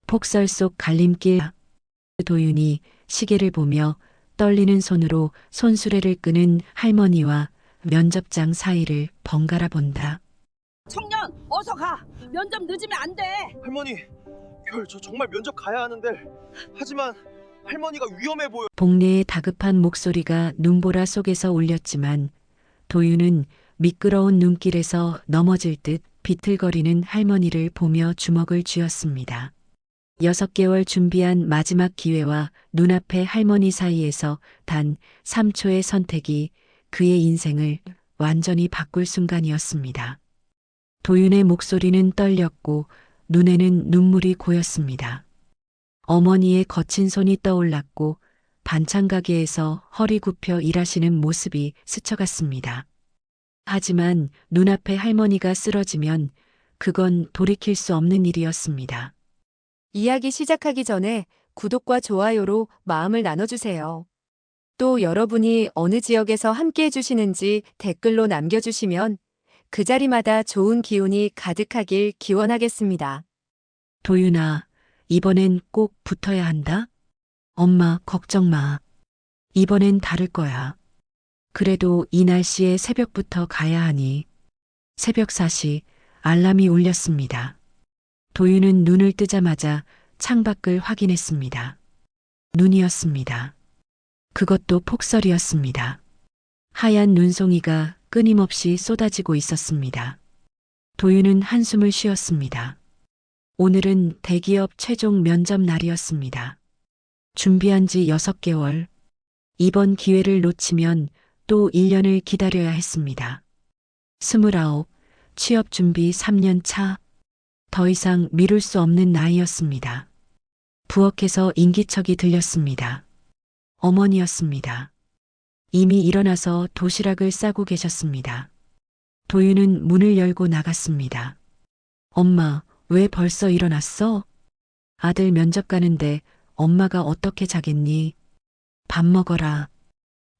폭설 속 갈림길. 도윤이 시계를 보며 떨리는 손으로 손수레를 끄는 할머니와 면접장 사이를 번갈아 본다. 청년, 어서 가. 면접 늦으면 안 돼. 할머니, 저 정말 면접 가야 하는데 하지만 할머니가 위험해 보여. 복례의 다급한 목소리가 눈보라 속에서 울렸지만 도윤은 미끄러운 눈길에서 넘어질 듯 비틀거리는 할머니를 보며 주먹을 쥐었습니다. 6개월 준비한 마지막 기회와 눈앞의 할머니 사이에서 단 3초의 선택이 그의 인생을 완전히 바꿀 순간이었습니다. 도윤의 목소리는 떨렸고 눈에는 눈물이 고였습니다. 어머니의 거친 손이 떠올랐고 반찬 가게에서 허리 굽혀 일하시는 모습이 스쳐갔습니다. 하지만 눈앞에 할머니가 쓰러지면 그건 돌이킬 수 없는 일이었습니다. 이야기 시작하기 전에 구독과 좋아요로 마음을 나눠주세요. 또 여러분이 어느 지역에서 함께 해주시는지 댓글로 남겨주시면 그 자리마다 좋은 기운이 가득하길 기원하겠습니다. 도윤아, 이번엔 꼭 붙어야 한다? 엄마, 걱정 마. 이번엔 다를 거야. 그래도 이 날씨에 새벽부터 가야 하니. 새벽 4시 알람이 울렸습니다. 도윤은 눈을 뜨자마자 창밖을 확인했습니다. 눈이었습니다. 그것도 폭설이었습니다. 하얀 눈송이가 끊임없이 쏟아지고 있었습니다. 도윤은 한숨을 쉬었습니다. 오늘은 대기업 최종 면접 날이었습니다. 준비한 지 6개월. 이번 기회를 놓치면 또 1년을 기다려야 했습니다. 29, 취업 준비 3년 차. 더 이상 미룰 수 없는 나이였습니다. 부엌에서 인기척이 들렸습니다. 어머니였습니다. 이미 일어나서 도시락을 싸고 계셨습니다. 도윤은 문을 열고 나갔습니다. 엄마, 왜 벌써 일어났어? 아들 면접 가는데 엄마가 어떻게 자겠니? 밥 먹어라.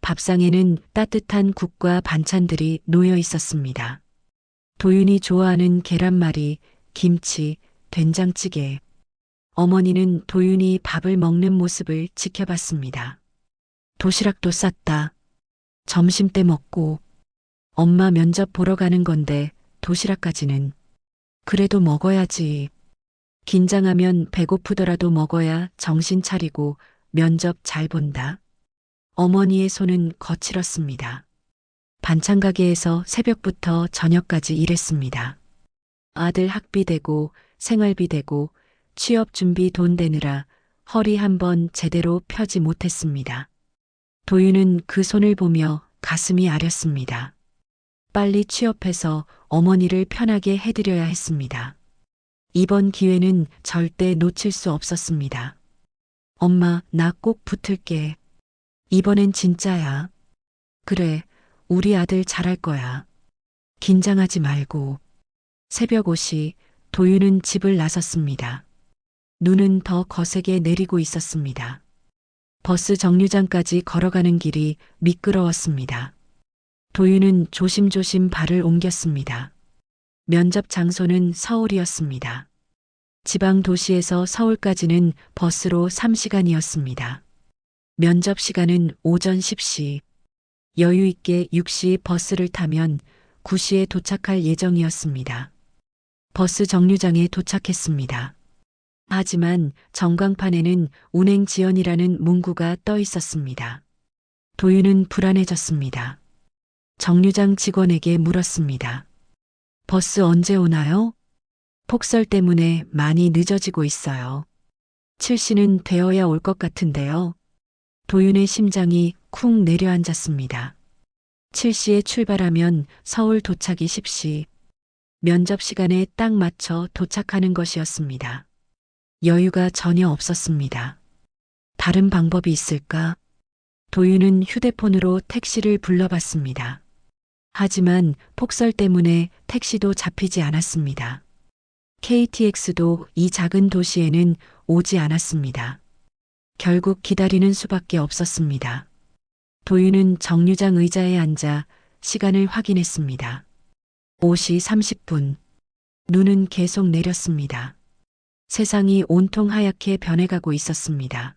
밥상에는 따뜻한 국과 반찬들이 놓여 있었습니다. 도윤이 좋아하는 계란말이, 김치, 된장찌개. 어머니는 도윤이 밥을 먹는 모습을 지켜봤습니다. 도시락도 쌌다. 점심때 먹고. 엄마 면접 보러 가는 건데 도시락까지는. 그래도 먹어야지. 긴장하면 배고프더라도 먹어야 정신 차리고 면접 잘 본다. 어머니의 손은 거칠었습니다. 반찬 가게에서 새벽부터 저녁까지 일했습니다. 아들 학비 대고 생활비 대고 취업 준비 돈 대느라 허리 한번 제대로 펴지 못했습니다. 도윤은 그 손을 보며 가슴이 아렸습니다. 빨리 취업해서 어머니를 편하게 해드려야 했습니다. 이번 기회는 절대 놓칠 수 없었습니다. 엄마, 나 꼭 붙을게. 이번엔 진짜야. 그래, 우리 아들 잘할 거야. 긴장하지 말고. 새벽 5시 도윤은 집을 나섰습니다. 눈은 더 거세게 내리고 있었습니다. 버스 정류장까지 걸어가는 길이 미끄러웠습니다. 도윤은 조심조심 발을 옮겼습니다. 면접 장소는 서울이었습니다. 지방 도시에서 서울까지는 버스로 3시간이었습니다. 면접 시간은 오전 10시. 여유 있게 6시 버스를 타면 9시에 도착할 예정이었습니다. 버스 정류장에 도착했습니다. 하지만 전광판에는 운행 지연이라는 문구가 떠 있었습니다. 도윤은 불안해졌습니다. 정류장 직원에게 물었습니다. 버스 언제 오나요? 폭설 때문에 많이 늦어지고 있어요. 7시는 되어야 올 것 같은데요. 도윤의 심장이 쿵 내려앉았습니다. 7시에 출발하면 서울 도착이 10시. 면접 시간에 딱 맞춰 도착하는 것이었습니다. 여유가 전혀 없었습니다. 다른 방법이 있을까? 도윤은 휴대폰으로 택시를 불러봤습니다. 하지만 폭설 때문에 택시도 잡히지 않았습니다. KTX도 이 작은 도시에는 오지 않았습니다. 결국 기다리는 수밖에 없었습니다. 도윤은 정류장 의자에 앉아 시간을 확인했습니다. 5시 30분. 눈은 계속 내렸습니다. 세상이 온통 하얗게 변해가고 있었습니다.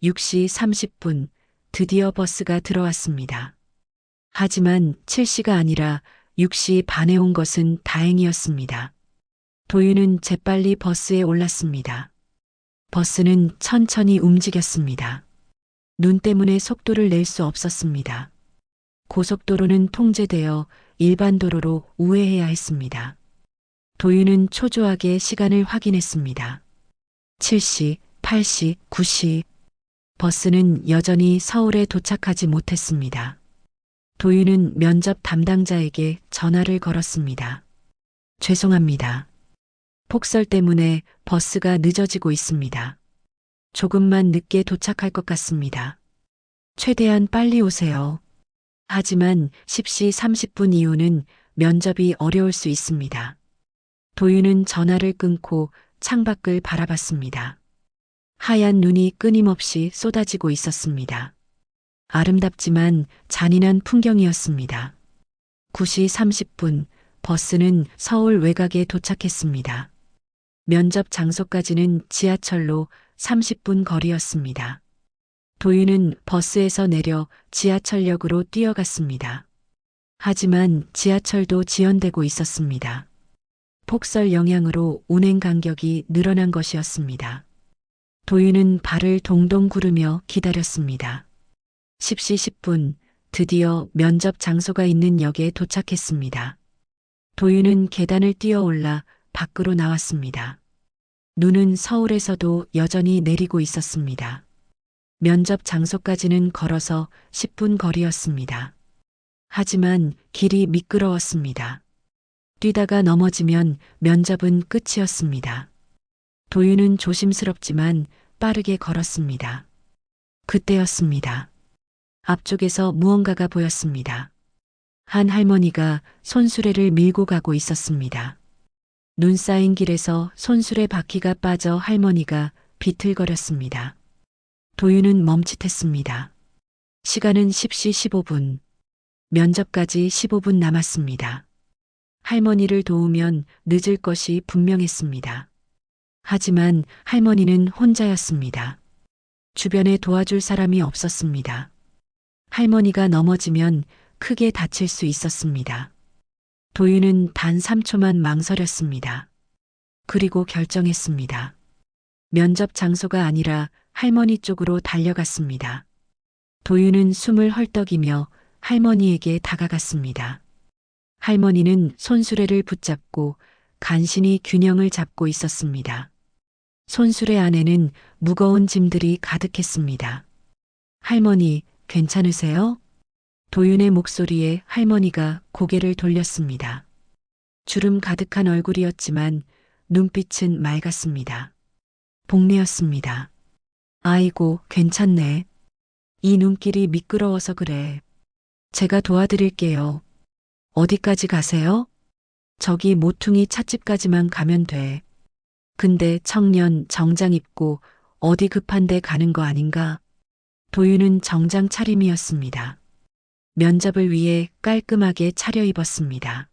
6시 30분, 드디어 버스가 들어왔습니다. 하지만 7시가 아니라 6시 반에 온 것은 다행이었습니다. 도윤은 재빨리 버스에 올랐습니다. 버스는 천천히 움직였습니다. 눈 때문에 속도를 낼 수 없었습니다. 고속도로는 통제되어 일반 도로로 우회해야 했습니다. 도윤은 초조하게 시간을 확인했습니다. 7시, 8시, 9시. 버스는 여전히 서울에 도착하지 못했습니다. 도윤은 면접 담당자에게 전화를 걸었습니다. 죄송합니다. 폭설 때문에 버스가 늦어지고 있습니다. 조금만 늦게 도착할 것 같습니다. 최대한 빨리 오세요. 하지만 10시 30분 이후는 면접이 어려울 수 있습니다. 도윤은 전화를 끊고 창밖을 바라봤습니다. 하얀 눈이 끊임없이 쏟아지고 있었습니다. 아름답지만 잔인한 풍경이었습니다. 9시 30분 버스는 서울 외곽에 도착했습니다. 면접 장소까지는 지하철로 30분 거리였습니다. 도윤은 버스에서 내려 지하철역으로 뛰어갔습니다. 하지만 지하철도 지연되고 있었습니다. 폭설 영향으로 운행 간격이 늘어난 것이었습니다. 도윤은 발을 동동 구르며 기다렸습니다. 10시 10분, 드디어 면접 장소가 있는 역에 도착했습니다. 도윤은 계단을 뛰어올라 밖으로 나왔습니다. 눈은 서울에서도 여전히 내리고 있었습니다. 면접 장소까지는 걸어서 10분 거리였습니다. 하지만 길이 미끄러웠습니다. 뛰다가 넘어지면 면접은 끝이었습니다. 도윤은 조심스럽지만 빠르게 걸었습니다. 그때였습니다. 앞쪽에서 무언가가 보였습니다. 한 할머니가 손수레를 밀고 가고 있었습니다. 눈 쌓인 길에서 손수레 바퀴가 빠져 할머니가 비틀거렸습니다. 도윤은 멈칫했습니다. 시간은 10시 15분. 면접까지 15분 남았습니다. 할머니를 도우면 늦을 것이 분명했습니다. 하지만 할머니는 혼자였습니다. 주변에 도와줄 사람이 없었습니다. 할머니가 넘어지면 크게 다칠 수 있었습니다. 도윤은 단 3초만 망설였습니다. 그리고 결정했습니다. 면접 장소가 아니라 할머니 쪽으로 달려갔습니다. 도윤은 숨을 헐떡이며 할머니에게 다가갔습니다. 할머니는 손수레를 붙잡고 간신히 균형을 잡고 있었습니다. 손수레 안에는 무거운 짐들이 가득했습니다. 할머니, 괜찮으세요? 도윤의 목소리에 할머니가 고개를 돌렸습니다. 주름 가득한 얼굴이었지만 눈빛은 맑았습니다. 복례였습니다. 아이고, 괜찮네. 이 눈길이 미끄러워서 그래. 제가 도와드릴게요. 어디까지 가세요? 저기 모퉁이 찻집까지만 가면 돼. 근데 청년 정장 입고 어디 급한데 가는 거 아닌가? 도윤은 정장 차림이었습니다. 면접을 위해 깔끔하게 차려입었습니다.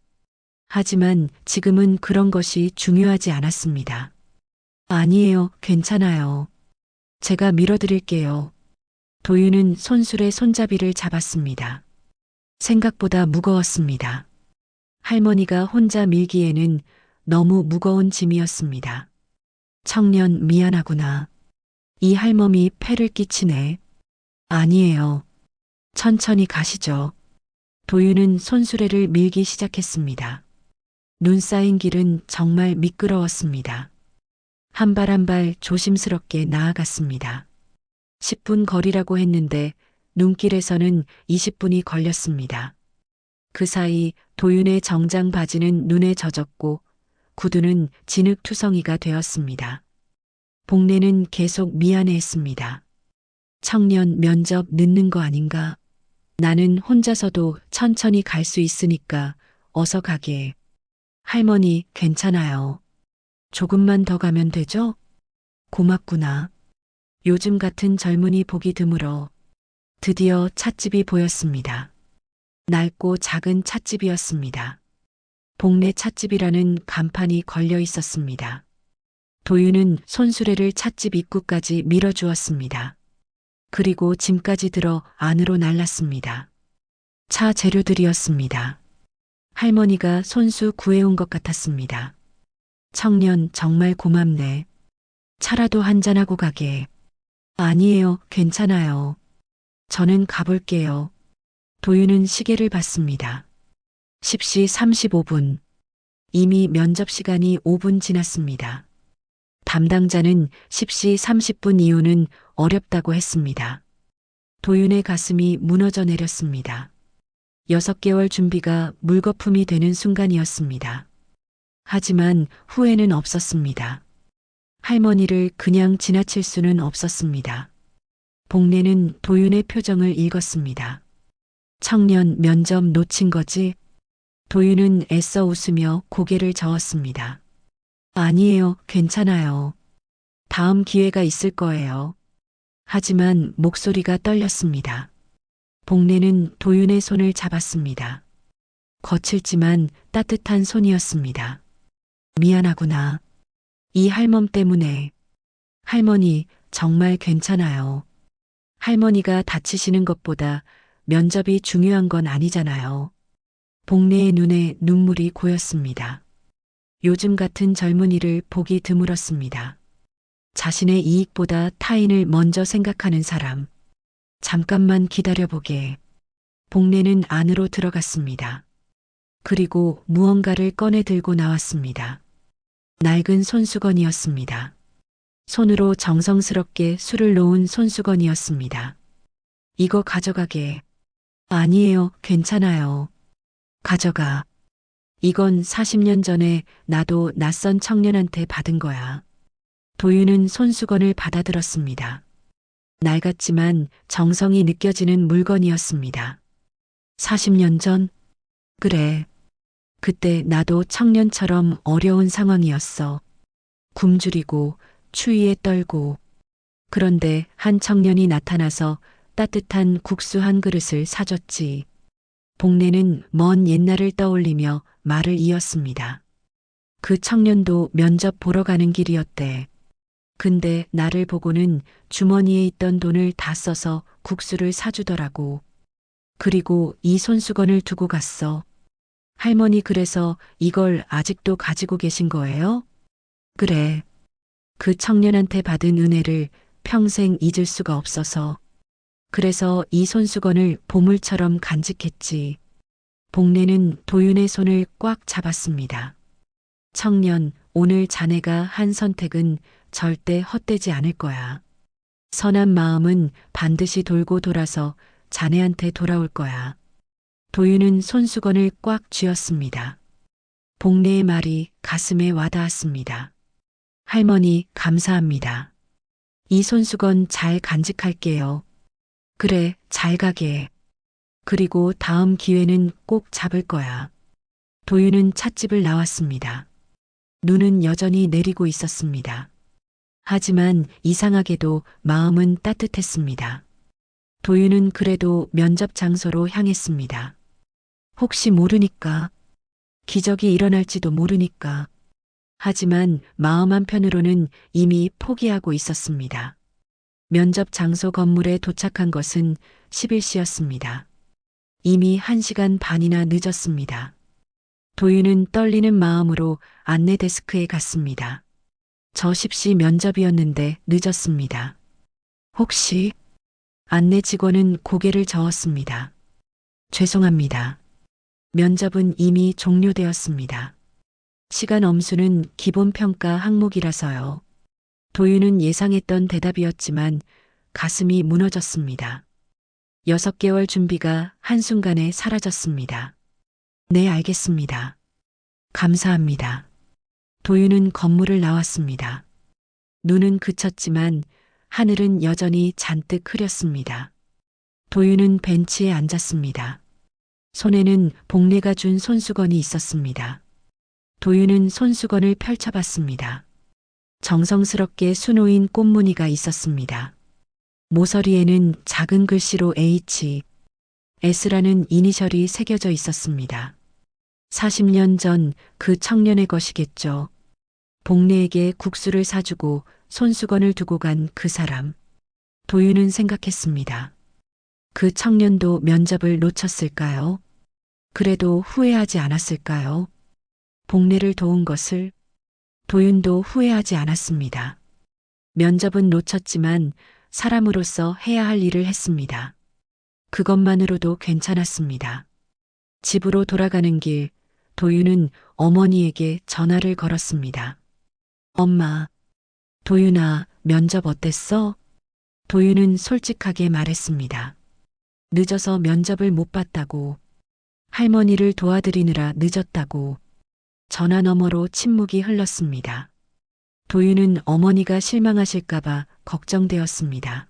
하지만 지금은 그런 것이 중요하지 않았습니다. 아니에요, 괜찮아요. 제가 밀어드릴게요. 도윤은 손수레 손잡이를 잡았습니다. 생각보다 무거웠습니다. 할머니가 혼자 밀기에는 너무 무거운 짐이었습니다. 청년 미안하구나. 이 할멈이 폐를 끼치네. 아니에요. 천천히 가시죠. 도윤은 손수레를 밀기 시작했습니다. 눈 쌓인 길은 정말 미끄러웠습니다. 한 발 한 발 조심스럽게 나아갔습니다. 10분 거리라고 했는데 눈길에서는 20분이 걸렸습니다. 그 사이 도윤의 정장 바지는 눈에 젖었고 구두는 진흙투성이가 되었습니다. 복례는 계속 미안해했습니다. 청년 면접 늦는 거 아닌가? 나는 혼자서도 천천히 갈 수 있으니까 어서 가게. 할머니, 괜찮아요. 조금만 더 가면 되죠? 고맙구나. 요즘 같은 젊은이 보기 드물어. 드디어 찻집이 보였습니다. 낡고 작은 찻집이었습니다. 복례 찻집이라는 간판이 걸려 있었습니다. 도윤은 손수레를 찻집 입구까지 밀어주었습니다. 그리고 짐까지 들어 안으로 날랐습니다. 차 재료들이었습니다. 할머니가 손수 구해온 것 같았습니다. 청년 정말 고맙네. 차라도 한잔하고 가게. 아니에요, 괜찮아요. 저는 가볼게요. 도윤은 시계를 봤습니다. 10시 35분. 이미 면접 시간이 5분 지났습니다. 담당자는 10시 30분 이후는 어렵다고 했습니다. 도윤의 가슴이 무너져 내렸습니다. 6개월 준비가 물거품이 되는 순간이었습니다. 하지만 후회는 없었습니다. 할머니를 그냥 지나칠 수는 없었습니다. 복례는 도윤의 표정을 읽었습니다. 청년 면접 놓친 거지? 도윤은 애써 웃으며 고개를 저었습니다. 아니에요, 괜찮아요. 다음 기회가 있을 거예요. 하지만 목소리가 떨렸습니다. 복례는 도윤의 손을 잡았습니다. 거칠지만 따뜻한 손이었습니다. 미안하구나. 이 할멈 때문에. 할머니, 정말 괜찮아요. 할머니가 다치시는 것보다 면접이 중요한 건 아니잖아요. 복례의 눈에 눈물이 고였습니다. 요즘 같은 젊은이를 보기 드물었습니다. 자신의 이익보다 타인을 먼저 생각하는 사람. 잠깐만 기다려보게. 복례는 안으로 들어갔습니다. 그리고 무언가를 꺼내 들고 나왔습니다. 낡은 손수건이었습니다. 손으로 정성스럽게 술을 놓은 손수건이었습니다. 이거 가져가게. 아니에요, 괜찮아요. 가져가. 이건 40년 전에 나도 낯선 청년한테 받은 거야. 도윤은 손수건을 받아들었습니다. 낡았지만 정성이 느껴지는 물건이었습니다. 40년 전? 그래. 그때 나도 청년처럼 어려운 상황이었어. 굶주리고 추위에 떨고. 그런데 한 청년이 나타나서 따뜻한 국수 한 그릇을 사줬지. 복례는 먼 옛날을 떠올리며 말을 이었습니다. 그 청년도 면접 보러 가는 길이었대. 근데 나를 보고는 주머니에 있던 돈을 다 써서 국수를 사주더라고. 그리고 이 손수건을 두고 갔어. 할머니 그래서 이걸 아직도 가지고 계신 거예요? 그래. 그 청년한테 받은 은혜를 평생 잊을 수가 없어서. 그래서 이 손수건을 보물처럼 간직했지. 복례는 도윤의 손을 꽉 잡았습니다. 청년, 오늘 자네가 한 선택은 절대 헛되지 않을 거야. 선한 마음은 반드시 돌고 돌아서 자네한테 돌아올 거야. 도윤은 손수건을 꽉 쥐었습니다. 복례의 말이 가슴에 와닿았습니다. 할머니, 감사합니다. 이 손수건 잘 간직할게요. 그래, 잘 가게. 그리고 다음 기회는 꼭 잡을 거야. 도윤은 찻집을 나왔습니다. 눈은 여전히 내리고 있었습니다. 하지만 이상하게도 마음은 따뜻했습니다. 도윤은 그래도 면접 장소로 향했습니다. 혹시 모르니까. 기적이 일어날지도 모르니까. 하지만 마음 한편으로는 이미 포기하고 있었습니다. 면접 장소 건물에 도착한 것은 11시였습니다. 이미 1시간 반이나 늦었습니다. 도윤은 떨리는 마음으로 안내 데스크에 갔습니다. 저 10시 면접이었는데 늦었습니다. 혹시? 안내 직원은 고개를 저었습니다. 죄송합니다. 면접은 이미 종료되었습니다. 시간 엄수는 기본평가 항목이라서요. 도윤은 예상했던 대답이었지만 가슴이 무너졌습니다. 6개월 준비가 한순간에 사라졌습니다. 네, 알겠습니다. 감사합니다. 도윤은 건물을 나왔습니다. 눈은 그쳤지만 하늘은 여전히 잔뜩 흐렸습니다. 도윤은 벤치에 앉았습니다. 손에는 복례가 준 손수건이 있었습니다. 도윤은 손수건을 펼쳐봤습니다. 정성스럽게 수놓인 꽃무늬가 있었습니다. 모서리에는 작은 글씨로 H, S라는 이니셜이 새겨져 있었습니다. 40년 전 그 청년의 것이겠죠. 복례에게 국수를 사주고 손수건을 두고 간 그 사람. 도윤은 생각했습니다. 그 청년도 면접을 놓쳤을까요? 그래도 후회하지 않았을까요? 복례를 도운 것을. 도윤도 후회하지 않았습니다. 면접은 놓쳤지만 사람으로서 해야 할 일을 했습니다. 그것만으로도 괜찮았습니다. 집으로 돌아가는 길, 도윤은 어머니에게 전화를 걸었습니다. 엄마, 도윤아, 면접 어땠어? 도윤은 솔직하게 말했습니다. 늦어서 면접을 못 봤다고, 할머니를 도와드리느라 늦었다고. 전화 너머로 침묵이 흘렀습니다. 도윤은 어머니가 실망하실까봐 걱정되었습니다.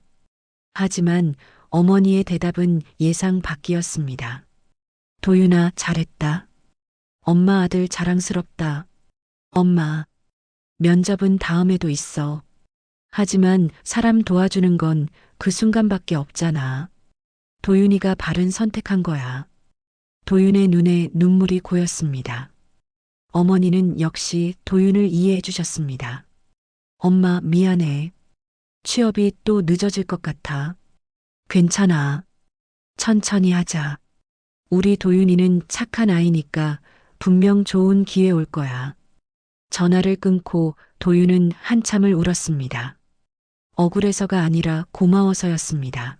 하지만 어머니의 대답은 예상 밖이었습니다. 도윤아, 잘했다. 엄마 아들 자랑스럽다. 엄마, 면접은 다음에도 있어. 하지만 사람 도와주는 건 그 순간밖에 없잖아. 도윤이가 바른 선택한 거야. 도윤의 눈에 눈물이 고였습니다. 어머니는 역시 도윤을 이해해 주셨습니다. 엄마, 미안해. 취업이 또 늦어질 것 같아. 괜찮아. 천천히 하자. 우리 도윤이는 착한 아이니까 분명 좋은 기회 올 거야. 전화를 끊고 도윤은 한참을 울었습니다. 억울해서가 아니라 고마워서였습니다.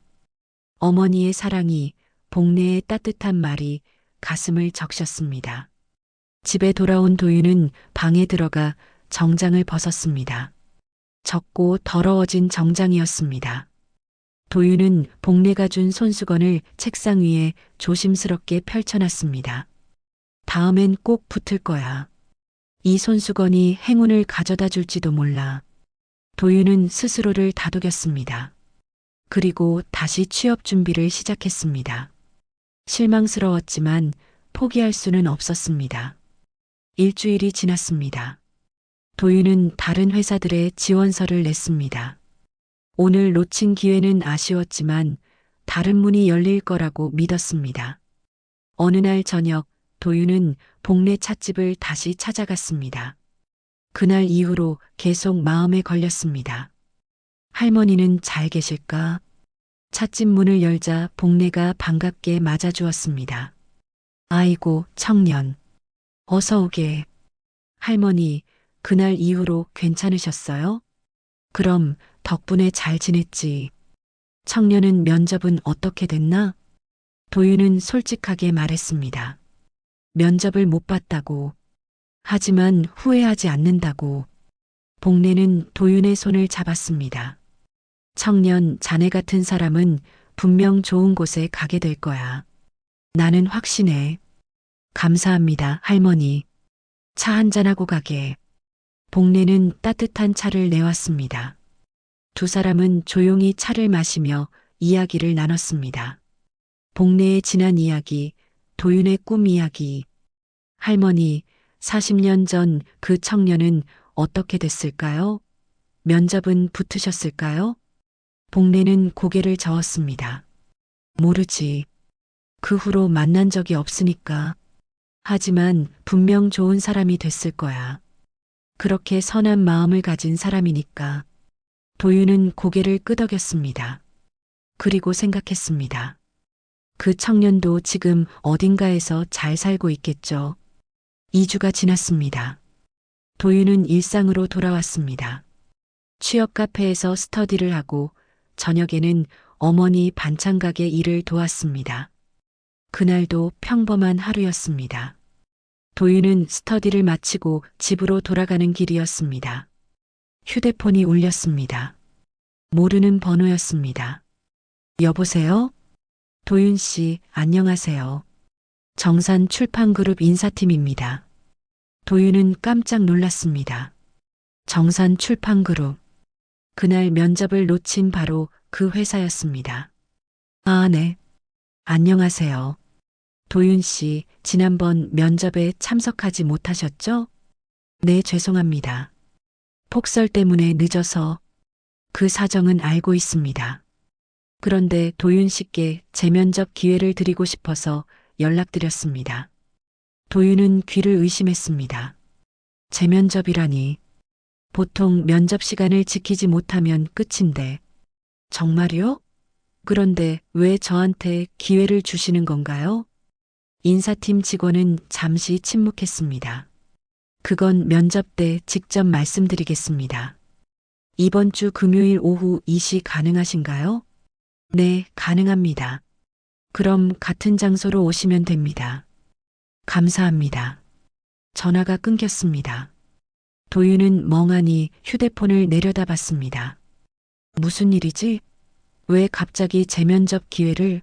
어머니의 사랑이, 복례의 따뜻한 말이 가슴을 적셨습니다. 집에 돌아온 도윤은 방에 들어가 정장을 벗었습니다. 젖고 더러워진 정장이었습니다. 도윤은 복례가 준 손수건을 책상 위에 조심스럽게 펼쳐놨습니다. 다음엔 꼭 붙을 거야. 이 손수건이 행운을 가져다 줄지도 몰라. 도윤은 스스로를 다독였습니다. 그리고 다시 취업 준비를 시작했습니다. 실망스러웠지만 포기할 수는 없었습니다. 일주일이 지났습니다. 도윤은 다른 회사들의 지원서를 냈습니다. 오늘 놓친 기회는 아쉬웠지만 다른 문이 열릴 거라고 믿었습니다. 어느 날 저녁 도윤은 복례 찻집을 다시 찾아갔습니다. 그날 이후로 계속 마음에 걸렸습니다. 할머니는 잘 계실까? 찻집 문을 열자 복례가 반갑게 맞아주었습니다. 아이고, 청년. 어서 오게. 할머니, 그날 이후로 괜찮으셨어요? 그럼 덕분에 잘 지냈지. 청년은 면접은 어떻게 됐나? 도윤은 솔직하게 말했습니다. 면접을 못 봤다고. 하지만 후회하지 않는다고. 복례는 도윤의 손을 잡았습니다. 청년, 자네 같은 사람은 분명 좋은 곳에 가게 될 거야. 나는 확신해. 감사합니다, 할머니. 차 한잔하고 가게. 복례는 따뜻한 차를 내왔습니다. 두 사람은 조용히 차를 마시며 이야기를 나눴습니다. 복례의 지난 이야기, 도윤의 꿈 이야기. 할머니, 40년 전 그 청년은 어떻게 됐을까요? 면접은 붙으셨을까요? 복례는 고개를 저었습니다. 모르지. 그 후로 만난 적이 없으니까. 하지만 분명 좋은 사람이 됐을 거야. 그렇게 선한 마음을 가진 사람이니까. 도윤은 고개를 끄덕였습니다. 그리고 생각했습니다. 그 청년도 지금 어딘가에서 잘 살고 있겠죠. 2주가 지났습니다. 도윤은 일상으로 돌아왔습니다. 취업 카페에서 스터디를 하고 저녁에는 어머니 반찬 가게 일을 도왔습니다. 그날도 평범한 하루였습니다. 도윤은 스터디를 마치고 집으로 돌아가는 길이었습니다. 휴대폰이 울렸습니다. 모르는 번호였습니다. 여보세요? 도윤 씨, 안녕하세요. 정산 출판그룹 인사팀입니다. 도윤은 깜짝 놀랐습니다. 정산 출판그룹. 그날 면접을 놓친 바로 그 회사였습니다. 아, 네. 안녕하세요. 도윤 씨, 지난번 면접에 참석하지 못하셨죠? 네, 죄송합니다. 폭설 때문에 늦어서. 그 사정은 알고 있습니다. 그런데 도윤 씨께 재면접 기회를 드리고 싶어서 연락드렸습니다. 도윤은 귀를 의심했습니다. 재면접이라니. 보통 면접 시간을 지키지 못하면 끝인데. 정말요? 그런데 왜 저한테 기회를 주시는 건가요? 인사팀 직원은 잠시 침묵했습니다. 그건 면접 때 직접 말씀드리겠습니다. 이번 주 금요일 오후 2시 가능하신가요? 네, 가능합니다. 그럼 같은 장소로 오시면 됩니다. 감사합니다. 전화가 끊겼습니다. 도윤은 멍하니 휴대폰을 내려다봤습니다. 무슨 일이지? 왜 갑자기 재면접 기회를?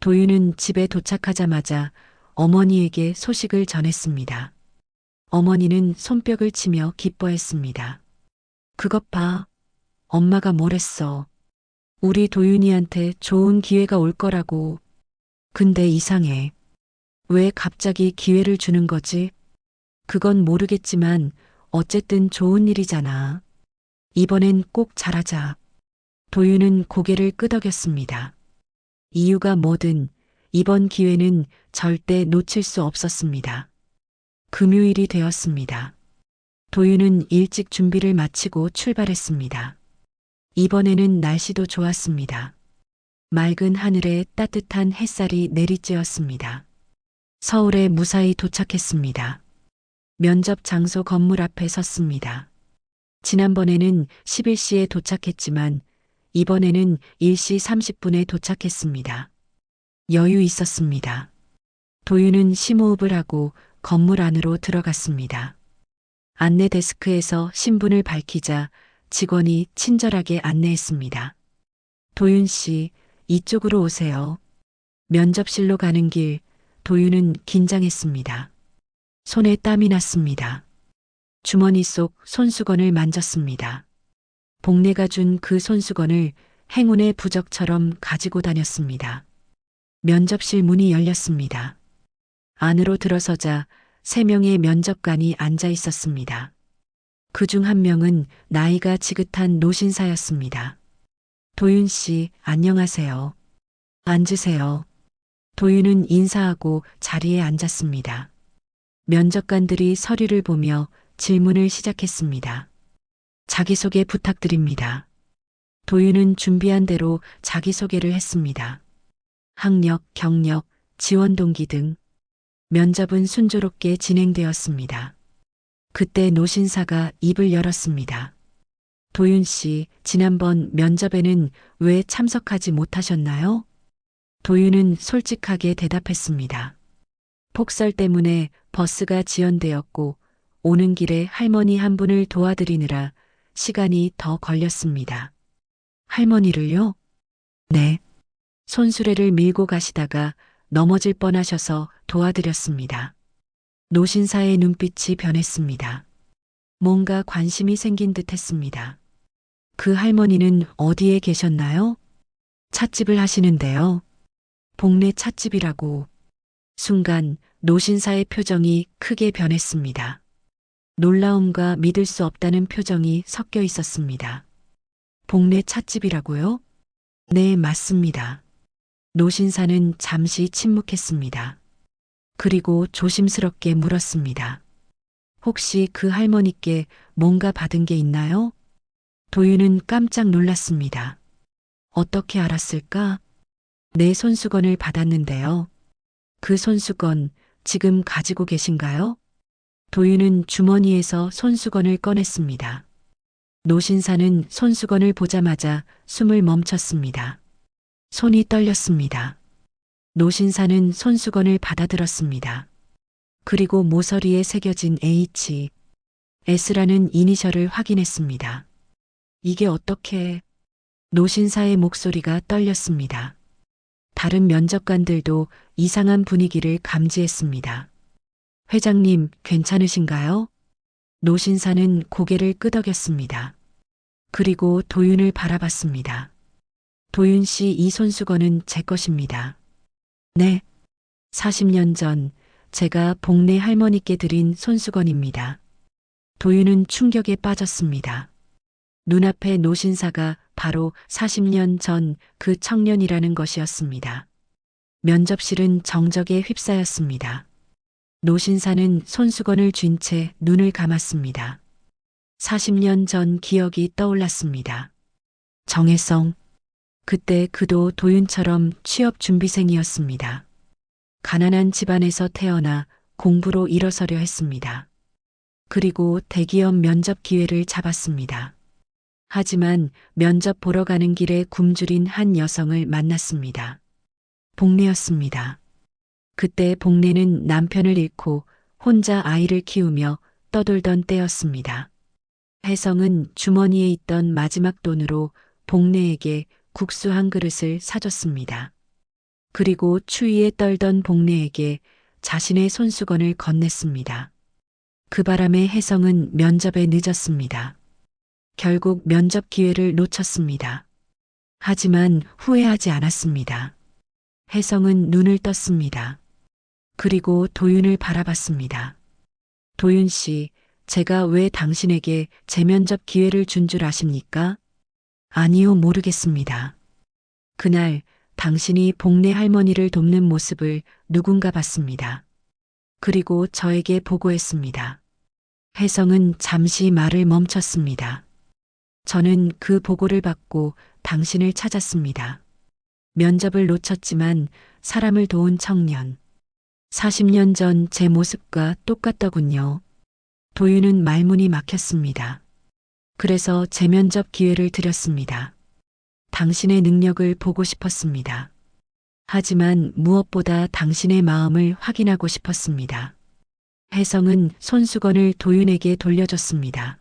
도윤은 집에 도착하자마자 어머니에게 소식을 전했습니다. 어머니는 손뼉을 치며 기뻐했습니다. 그것 봐. 엄마가 뭐랬어. 우리 도윤이한테 좋은 기회가 올 거라고. 근데 이상해. 왜 갑자기 기회를 주는 거지? 그건 모르겠지만 어쨌든 좋은 일이잖아. 이번엔 꼭 잘하자. 도윤은 고개를 끄덕였습니다. 이유가 뭐든 이번 기회는 절대 놓칠 수 없었습니다. 금요일이 되었습니다. 도윤은 일찍 준비를 마치고 출발했습니다. 이번에는 날씨도 좋았습니다. 맑은 하늘에 따뜻한 햇살이 내리쬐었습니다. 서울에 무사히 도착했습니다. 면접 장소 건물 앞에 섰습니다. 지난번에는 11시에 도착했지만 이번에는 1시 30분에 도착했습니다. 여유 있었습니다. 도윤은 심호흡을 하고 건물 안으로 들어갔습니다. 안내 데스크에서 신분을 밝히자 직원이 친절하게 안내했습니다. 도윤 씨, 이쪽으로 오세요. 면접실로 가는 길, 도윤은 긴장했습니다. 손에 땀이 났습니다. 주머니 속 손수건을 만졌습니다. 복례가 준 그 손수건을 행운의 부적처럼 가지고 다녔습니다. 면접실 문이 열렸습니다. 안으로 들어서자 3명의 면접관이 앉아 있었습니다. 그중 한 명은 나이가 지긋한 노신사였습니다. 도윤 씨, 안녕하세요. 앉으세요. 도윤은 인사하고 자리에 앉았습니다. 면접관들이 서류를 보며 질문을 시작했습니다. 자기소개 부탁드립니다. 도윤은 준비한 대로 자기소개를 했습니다. 학력, 경력, 지원 동기 등 면접은 순조롭게 진행되었습니다. 그때 노신사가 입을 열었습니다. 도윤 씨, 지난번 면접에는 왜 참석하지 못하셨나요? 도윤은 솔직하게 대답했습니다. 폭설 때문에 버스가 지연되었고 오는 길에 할머니 한 분을 도와드리느라 시간이 더 걸렸습니다. 할머니를요? 네. 손수레를 밀고 가시다가 넘어질 뻔하셔서 도와드렸습니다. 노신사의 눈빛이 변했습니다. 뭔가 관심이 생긴 듯 했습니다. 그 할머니는 어디에 계셨나요? 찻집을 하시는데요. 복례 찻집이라고. 순간 노신사의 표정이 크게 변했습니다. 놀라움과 믿을 수 없다는 표정이 섞여 있었습니다. 복례 찻집이라고요? 네, 맞습니다. 노신사는 잠시 침묵했습니다. 그리고 조심스럽게 물었습니다. 혹시 그 할머니께 뭔가 받은 게 있나요? 도윤은 깜짝 놀랐습니다. 어떻게 알았을까? 내 손수건을 받았는데요. 그 손수건 지금 가지고 계신가요? 도윤은 주머니에서 손수건을 꺼냈습니다. 노신사는 손수건을 보자마자 숨을 멈췄습니다. 손이 떨렸습니다. 노신사는 손수건을 받아들었습니다. 그리고 모서리에 새겨진 H, S라는 이니셜을 확인했습니다. 이게 어떻게... 노신사의 목소리가 떨렸습니다. 다른 면접관들도 이상한 분위기를 감지했습니다. 회장님, 괜찮으신가요? 노신사는 고개를 끄덕였습니다. 그리고 도윤을 바라봤습니다. 도윤 씨, 이 손수건은 제 것입니다. 네. 40년 전 제가 복례 할머니께 드린 손수건입니다. 도윤은 충격에 빠졌습니다. 눈앞에 노신사가 바로 40년 전 그 청년이라는 것이었습니다. 면접실은 정적에 휩싸였습니다. 노신사는 손수건을 쥔 채 눈을 감았습니다. 40년 전 기억이 떠올랐습니다. 정혜성. 그때 그도 도윤처럼 취업 준비생이었습니다. 가난한 집안에서 태어나 공부로 일어서려 했습니다. 그리고 대기업 면접 기회를 잡았습니다. 하지만 면접 보러 가는 길에 굶주린 한 여성을 만났습니다. 복례였습니다. 그때 복례는 남편을 잃고 혼자 아이를 키우며 떠돌던 때였습니다. 혜성은 주머니에 있던 마지막 돈으로 복례에게 국수 한 그릇을 사줬습니다. 그리고 추위에 떨던 복례에게 자신의 손수건을 건넸습니다. 그 바람에 혜성은 면접에 늦었습니다. 결국 면접 기회를 놓쳤습니다. 하지만 후회하지 않았습니다. 혜성은 눈을 떴습니다. 그리고 도윤을 바라봤습니다. 도윤 씨, 제가 왜 당신에게 재면접 기회를 준 줄 아십니까? 아니요, 모르겠습니다. 그날 당신이 복례 할머니를 돕는 모습을 누군가 봤습니다. 그리고 저에게 보고했습니다. 혜성은 잠시 말을 멈췄습니다. 저는 그 보고를 받고 당신을 찾았습니다. 면접을 놓쳤지만 사람을 도운 청년. 40년 전 제 모습과 똑같더군요. 도윤은 말문이 막혔습니다. 그래서 재면접 기회를 드렸습니다. 당신의 능력을 보고 싶었습니다. 하지만 무엇보다 당신의 마음을 확인하고 싶었습니다. 혜성은 손수건을 도윤에게 돌려줬습니다.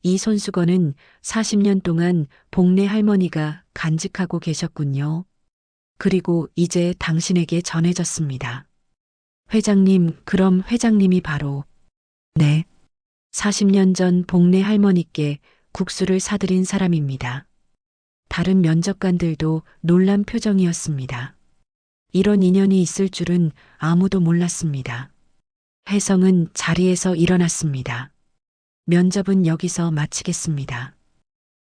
이 손수건은 40년 동안 복례 할머니가 간직하고 계셨군요. 그리고 이제 당신에게 전해졌습니다. 회장님, 그럼 회장님이 바로, 네, 40년 전 복례 할머니께 국수를 사드린 사람입니다. 다른 면접관들도 놀란 표정이었습니다. 이런 인연이 있을 줄은 아무도 몰랐습니다. 혜성은 자리에서 일어났습니다. 면접은 여기서 마치겠습니다.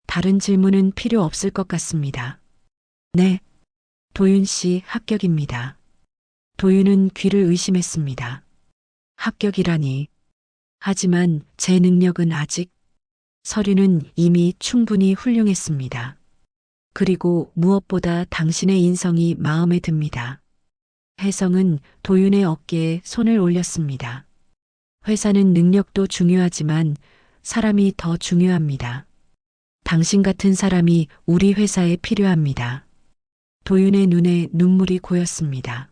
다른 질문은 필요 없을 것 같습니다. 네, 도윤 씨 합격입니다. 도윤은 귀를 의심했습니다. 합격이라니. 하지만 제 능력은 아직, 서류는 이미 충분히 훌륭했습니다. 그리고 무엇보다 당신의 인성이 마음에 듭니다. 혜성은 도윤의 어깨에 손을 올렸습니다. 회사는 능력도 중요하지만 사람이 더 중요합니다. 당신 같은 사람이 우리 회사에 필요합니다. 도윤의 눈에 눈물이 고였습니다.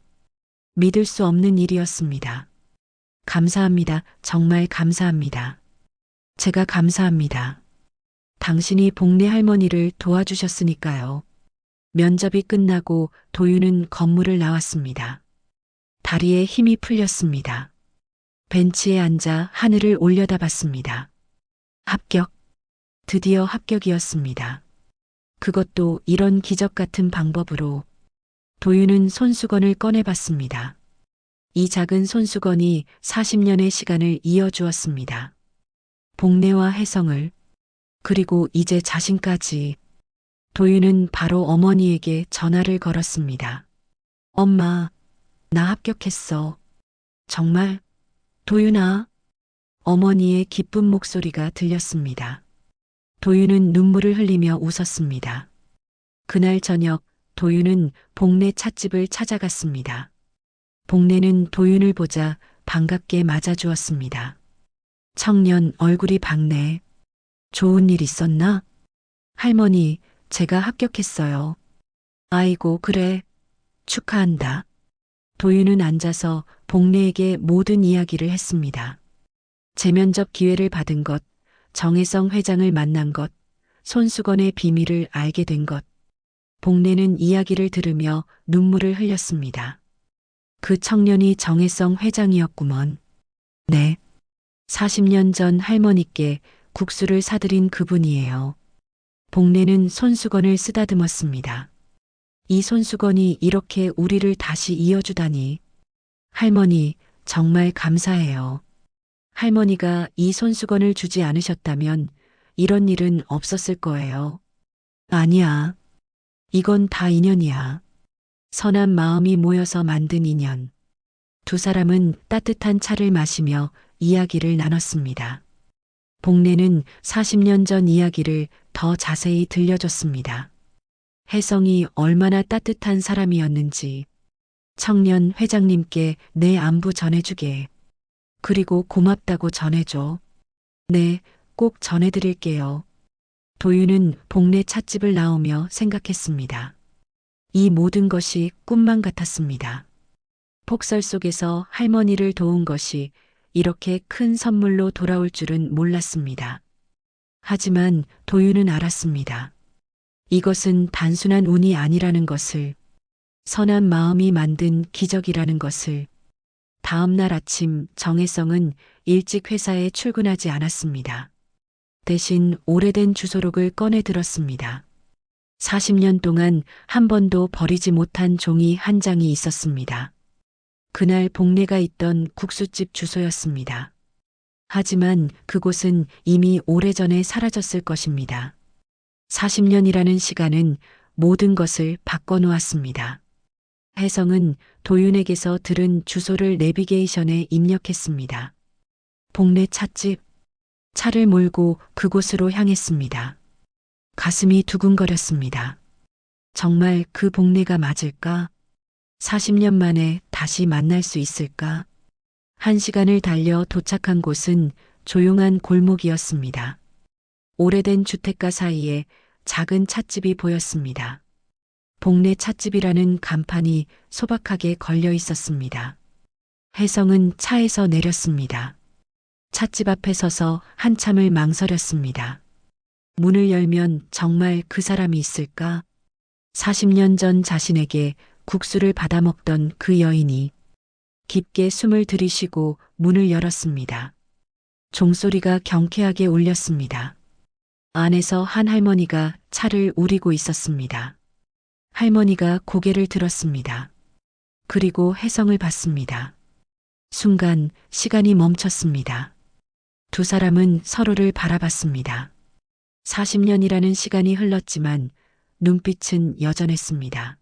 믿을 수 없는 일이었습니다. 감사합니다. 정말 감사합니다. 제가 감사합니다. 당신이 복례 할머니를 도와주셨으니까요. 면접이 끝나고 도윤은 건물을 나왔습니다. 다리에 힘이 풀렸습니다. 벤치에 앉아 하늘을 올려다봤습니다. 합격. 드디어 합격이었습니다. 그것도 이런 기적 같은 방법으로. 도윤은 손수건을 꺼내봤습니다. 이 작은 손수건이 40년의 시간을 이어주었습니다. 복례와 혜성을, 그리고 이제 자신까지. 도윤은 바로 어머니에게 전화를 걸었습니다. 엄마, 나 합격했어. 정말? 도윤아? 어머니의 기쁜 목소리가 들렸습니다. 도윤은 눈물을 흘리며 웃었습니다. 그날 저녁 도윤은 복례 찻집을 찾아갔습니다. 복례는 도윤을 보자 반갑게 맞아주었습니다. 청년 얼굴이 밝네. 좋은 일 있었나? 할머니, 제가 합격했어요. 아이고, 그래. 축하한다. 도윤은 앉아서 복례에게 모든 이야기를 했습니다. 재면접 기회를 받은 것, 정혜성 회장을 만난 것, 손수건의 비밀을 알게 된 것. 복례는 이야기를 들으며 눈물을 흘렸습니다. 그 청년이 정혜성 회장이었구먼. 네. 40년 전 할머니께 국수를 사드린 그분이에요. 복례는 손수건을 쓰다듬었습니다. 이 손수건이 이렇게 우리를 다시 이어주다니. 할머니, 정말 감사해요. 할머니가 이 손수건을 주지 않으셨다면 이런 일은 없었을 거예요. 아니야. 이건 다 인연이야. 선한 마음이 모여서 만든 인연. 두 사람은 따뜻한 차를 마시며 이야기를 나눴습니다. 복례는 40년 전 이야기를 더 자세히 들려줬습니다. 혜성이 얼마나 따뜻한 사람이었는지, 청년 회장님께 내 안부 전해주게. 그리고 고맙다고 전해줘. 네, 꼭 전해드릴게요. 도윤은 복례 찻집을 나오며 생각했습니다. 이 모든 것이 꿈만 같았습니다. 폭설 속에서 할머니를 도운 것이 이렇게 큰 선물로 돌아올 줄은 몰랐습니다. 하지만 도윤은 알았습니다. 이것은 단순한 운이 아니라는 것을, 선한 마음이 만든 기적이라는 것을. 다음 날 아침 정혜성은 일찍 회사에 출근하지 않았습니다. 대신 오래된 주소록을 꺼내 들었습니다. 40년 동안 한 번도 버리지 못한 종이 한 장이 있었습니다. 그날 복례가 있던 국수집 주소였습니다. 하지만 그곳은 이미 오래전에 사라졌을 것입니다. 40년이라는 시간은 모든 것을 바꿔놓았습니다. 혜성은 도윤에게서 들은 주소를 내비게이션에 입력했습니다. 복례 찻집. 차를 몰고 그곳으로 향했습니다. 가슴이 두근거렸습니다. 정말 그 복례가 맞을까? 40년 만에 다시 만날 수 있을까? 1시간을 달려 도착한 곳은 조용한 골목이었습니다. 오래된 주택가 사이에 작은 찻집이 보였습니다. 복례 찻집이라는 간판이 소박하게 걸려 있었습니다. 혜성은 차에서 내렸습니다. 찻집 앞에 서서 한참을 망설였습니다. 문을 열면 정말 그 사람이 있을까? 40년 전 자신에게 국수를 받아먹던 그 여인이. 깊게 숨을 들이쉬고 문을 열었습니다. 종소리가 경쾌하게 울렸습니다. 안에서 한 할머니가 차를 우리고 있었습니다. 할머니가 고개를 들었습니다. 그리고 혜성을 봤습니다. 순간 시간이 멈췄습니다. 두 사람은 서로를 바라봤습니다. 40년이라는 시간이 흘렀지만 눈빛은 여전했습니다.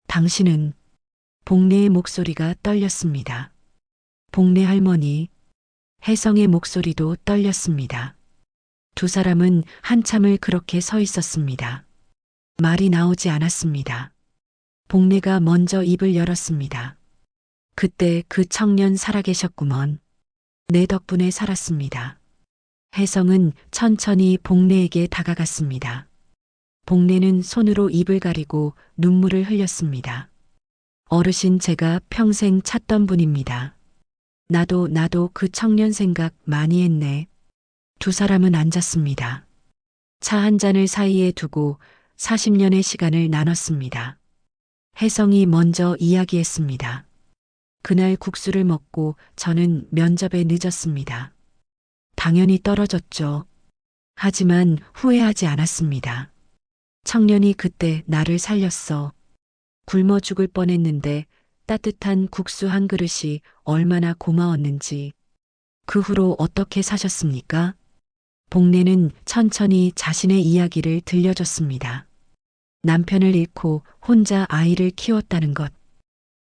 당신은? 복례의 목소리가 떨렸습니다. 복례 할머니. 혜성의 목소리도 떨렸습니다. 두 사람은 한참을 그렇게 서 있었습니다. 말이 나오지 않았습니다. 복례가 먼저 입을 열었습니다. 그때 그 청년 살아계셨구먼. 내 덕분에 살았습니다. 혜성은 천천히 복례에게 다가갔습니다. 복례는 손으로 입을 가리고 눈물을 흘렸습니다. 어르신, 제가 평생 찾던 분입니다. 나도 그 청년 생각 많이 했네. 두 사람은 앉았습니다. 차 한 잔을 사이에 두고 40년의 시간을 나눴습니다. 혜성이 먼저 이야기했습니다. 그날 국수를 먹고 저는 면접에 늦었습니다. 당연히 떨어졌죠. 하지만 후회하지 않았습니다. 청년이 그때 나를 살렸어. 굶어 죽을 뻔했는데 따뜻한 국수 한 그릇이 얼마나 고마웠는지. 그 후로 어떻게 사셨습니까? 복례는 천천히 자신의 이야기를 들려줬습니다. 남편을 잃고 혼자 아이를 키웠다는 것.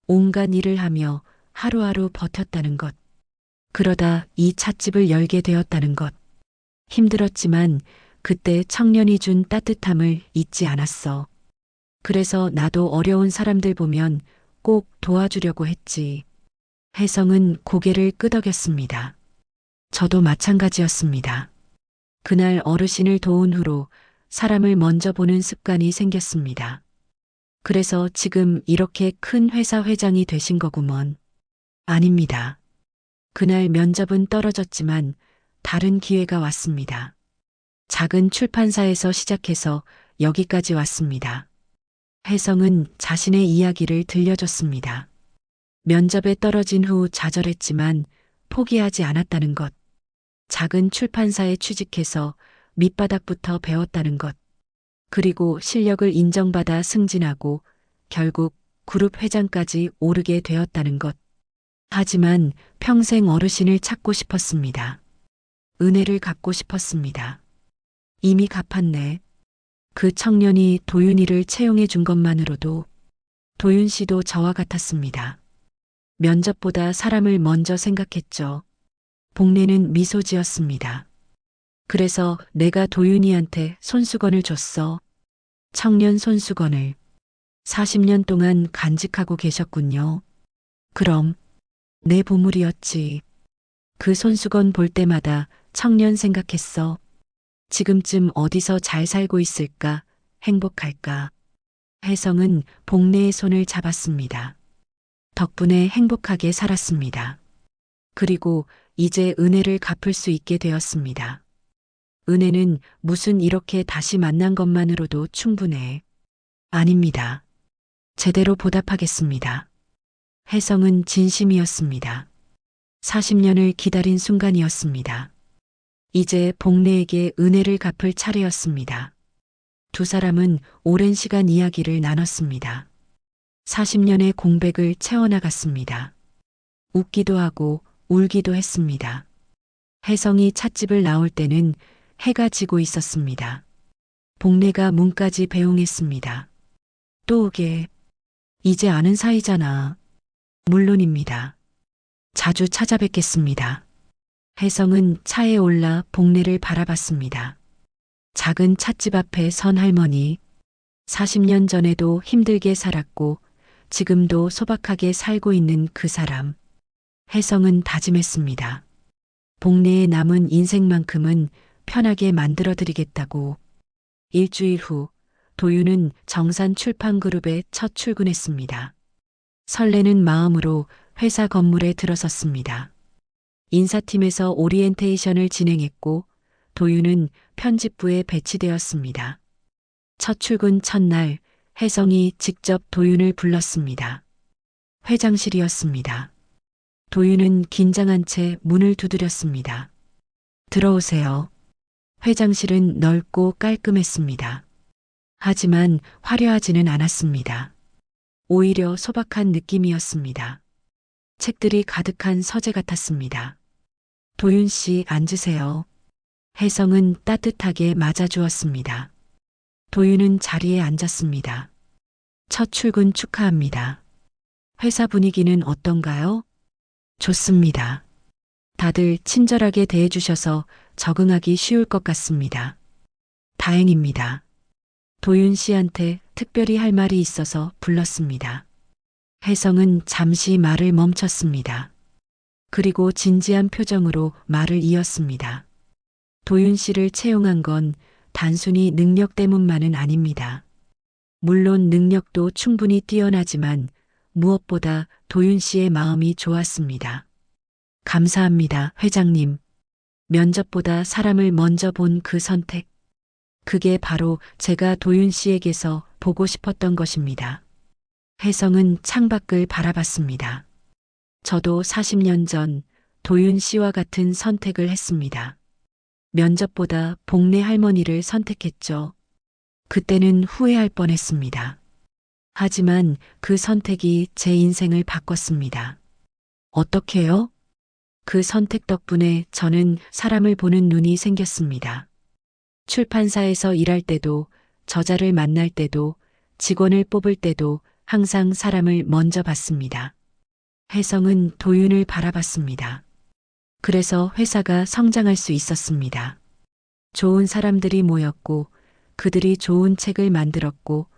온갖 일을 하며 하루하루 버텼다는 것. 그러다 이 찻집을 열게 되었다는 것. 힘들었지만 그때 청년이 준 따뜻함을 잊지 않았어. 그래서 나도 어려운 사람들 보면 꼭 도와주려고 했지. 혜성은 고개를 끄덕였습니다. 저도 마찬가지였습니다. 그날 어르신을 도운 후로 사람을 먼저 보는 습관이 생겼습니다. 그래서 지금 이렇게 큰 회사 회장이 되신 거구먼. 아닙니다. 그날 면접은 떨어졌지만 다른 기회가 왔습니다. 작은 출판사에서 시작해서 여기까지 왔습니다. 혜성은 자신의 이야기를 들려줬습니다. 면접에 떨어진 후 좌절했지만 포기하지 않았다는 것. 작은 출판사에 취직해서 밑바닥부터 배웠다는 것. 그리고 실력을 인정받아 승진하고 결국 그룹 회장까지 오르게 되었다는 것. 하지만 평생 어르신을 찾고 싶었습니다. 은혜를 갚고 싶었습니다. 이미 갚았네. 그 청년이 도윤이를 채용해 준 것만으로도. 도윤 씨도 저와 같았습니다. 면접보다 사람을 먼저 생각했죠. 복례는 미소 지었습니다. 그래서 내가 도윤이한테 손수건을 줬어. 청년 손수건을 40년 동안 간직하고 계셨군요. 그럼 내 보물이었지. 그 손수건 볼 때마다 청년 생각했어. 지금쯤 어디서 잘 살고 있을까? 행복할까? 혜성은 복내의 손을 잡았습니다. 덕분에 행복하게 살았습니다. 그리고 이제 은혜를 갚을 수 있게 되었습니다. 은혜는 무슨 이렇게 다시 만난 것만으로도 충분해. 아닙니다. 제대로 보답하겠습니다. 혜성은 진심이었습니다. 40년을 기다린 순간이었습니다. 이제 복내에게 은혜를 갚을 차례였습니다. 두 사람은 오랜 시간 이야기를 나눴습니다. 40년의 공백을 채워나갔습니다. 웃기도 하고 울기도 했습니다. 혜성이 찻집을 나올 때는 해가 지고 있었습니다. 복내가 문까지 배웅했습니다. 또 오게. 이제 아는 사이잖아. 물론입니다. 자주 찾아뵙겠습니다. 혜성은 차에 올라 복내를 바라봤습니다. 작은 찻집 앞에 선 할머니. 40년 전에도 힘들게 살았고 지금도 소박하게 살고 있는 그 사람. 혜성은 다짐했습니다. 복내에 남은 인생만큼은 편하게 만들어드리겠다고. 일주일 후 도윤은 정산 출판그룹에 첫 출근했습니다. 설레는 마음으로 회사 건물에 들어섰습니다. 인사팀에서 오리엔테이션을 진행했고 도윤은 편집부에 배치되었습니다. 첫 출근 첫날 혜성이 직접 도윤을 불렀습니다. 회장실이었습니다. 도윤은 긴장한 채 문을 두드렸습니다. 들어오세요. 회장실은 넓고 깔끔했습니다. 하지만 화려하지는 않았습니다. 오히려 소박한 느낌이었습니다. 책들이 가득한 서재 같았습니다. 도윤 씨 앉으세요. 혜성은 따뜻하게 맞아주었습니다. 도윤은 자리에 앉았습니다. 첫 출근 축하합니다. 회사 분위기는 어떤가요? 좋습니다. 다들 친절하게 대해주셔서 적응하기 쉬울 것 같습니다. 다행입니다. 도윤 씨한테 특별히 할 말이 있어서 불렀습니다. 혜성은 잠시 말을 멈췄습니다. 그리고 진지한 표정으로 말을 이었습니다. 도윤 씨를 채용한 건 단순히 능력 때문만은 아닙니다. 물론 능력도 충분히 뛰어나지만 무엇보다 도윤 씨의 마음이 좋았습니다. 감사합니다, 회장님. 면접보다 사람을 먼저 본 그 선택. 그게 바로 제가 도윤 씨에게서 보고 싶었던 것입니다. 혜성은 창밖을 바라봤습니다. 저도 40년 전 도윤 씨와 같은 선택을 했습니다. 면접보다 복내 할머니를 선택했죠. 그때는 후회할 뻔했습니다. 하지만 그 선택이 제 인생을 바꿨습니다. 어떻게요? 그 선택 덕분에 저는 사람을 보는 눈이 생겼습니다. 출판사에서 일할 때도, 저자를 만날 때도, 직원을 뽑을 때도 항상 사람을 먼저 봤습니다. 혜성은 도윤을 바라봤습니다. 그래서 회사가 성장할 수 있었습니다. 좋은 사람들이 모였고, 그들이 좋은 책을 만들었고,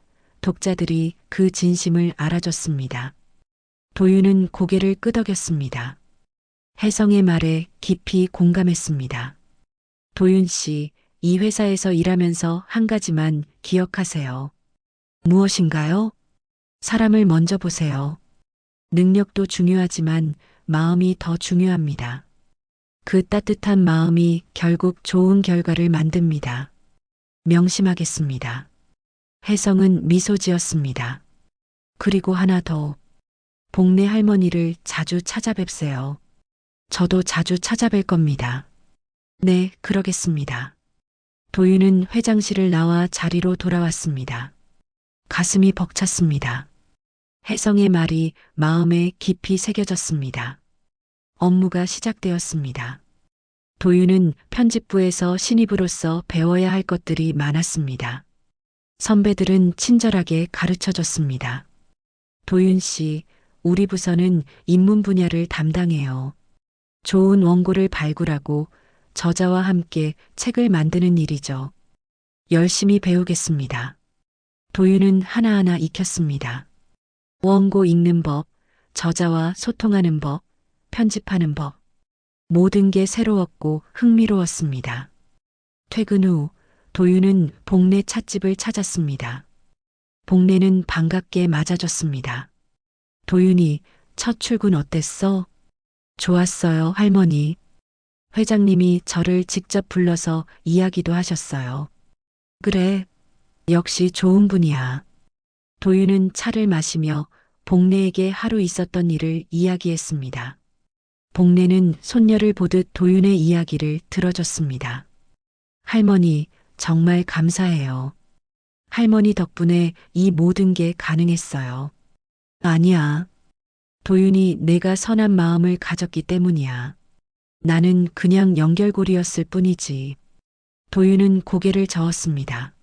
독자들이 그 진심을 알아줬습니다. 도윤은 고개를 끄덕였습니다. 혜성의 말에 깊이 공감했습니다. 도윤 씨, 이 회사에서 일하면서 한 가지만 기억하세요. 무엇인가요? 사람을 먼저 보세요. 능력도 중요하지만 마음이 더 중요합니다. 그 따뜻한 마음이 결국 좋은 결과를 만듭니다. 명심하겠습니다. 혜성은 미소 지었습니다. 그리고 하나 더. 복내 할머니를 자주 찾아뵙세요. 저도 자주 찾아뵐 겁니다. 네, 그러겠습니다. 도윤은 회장실을 나와 자리로 돌아왔습니다. 가슴이 벅찼습니다. 혜성의 말이 마음에 깊이 새겨졌습니다. 업무가 시작되었습니다. 도윤은 편집부에서 신입으로서 배워야 할 것들이 많았습니다. 선배들은 친절하게 가르쳐줬습니다. 도윤 씨, 우리 부서는 인문 분야를 담당해요. 좋은 원고를 발굴하고 저자와 함께 책을 만드는 일이죠. 열심히 배우겠습니다. 도윤은 하나하나 익혔습니다. 원고 읽는 법, 저자와 소통하는 법, 편집하는 법. 모든 게 새로웠고 흥미로웠습니다. 퇴근 후 도윤은 복례 찻집을 찾았습니다. 복례는 반갑게 맞아줬습니다. 도윤이 첫 출근 어땠어? 좋았어요, 할머니. 회장님이 저를 직접 불러서 이야기도 하셨어요. 그래, 역시 좋은 분이야. 도윤은 차를 마시며 복례에게 하루 있었던 일을 이야기했습니다. 복례는 손녀를 보듯 도윤의 이야기를 들어줬습니다. 할머니, 정말 감사해요. 할머니 덕분에 이 모든 게 가능했어요. 아니야. 도윤이 내가 선한 마음을 가졌기 때문이야. 나는 그냥 연결고리였을 뿐이지. 도윤은 고개를 저었습니다.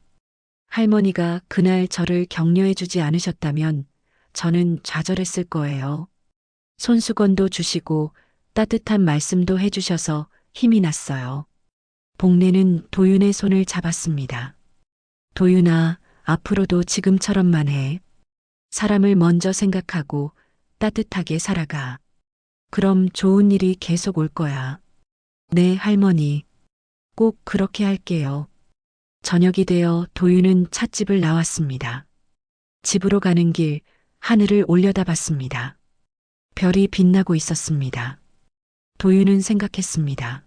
할머니가 그날 저를 격려해주지 않으셨다면 저는 좌절했을 거예요. 손수건도 주시고 따뜻한 말씀도 해주셔서 힘이 났어요. 복례는 도윤의 손을 잡았습니다. 도윤아, 앞으로도 지금처럼만 해. 사람을 먼저 생각하고 따뜻하게 살아가. 그럼 좋은 일이 계속 올 거야. 네, 할머니. 꼭 그렇게 할게요. 저녁이 되어 도윤은 찻집을 나왔습니다. 집으로 가는 길 하늘을 올려다봤습니다. 별이 빛나고 있었습니다. 도윤은 생각했습니다.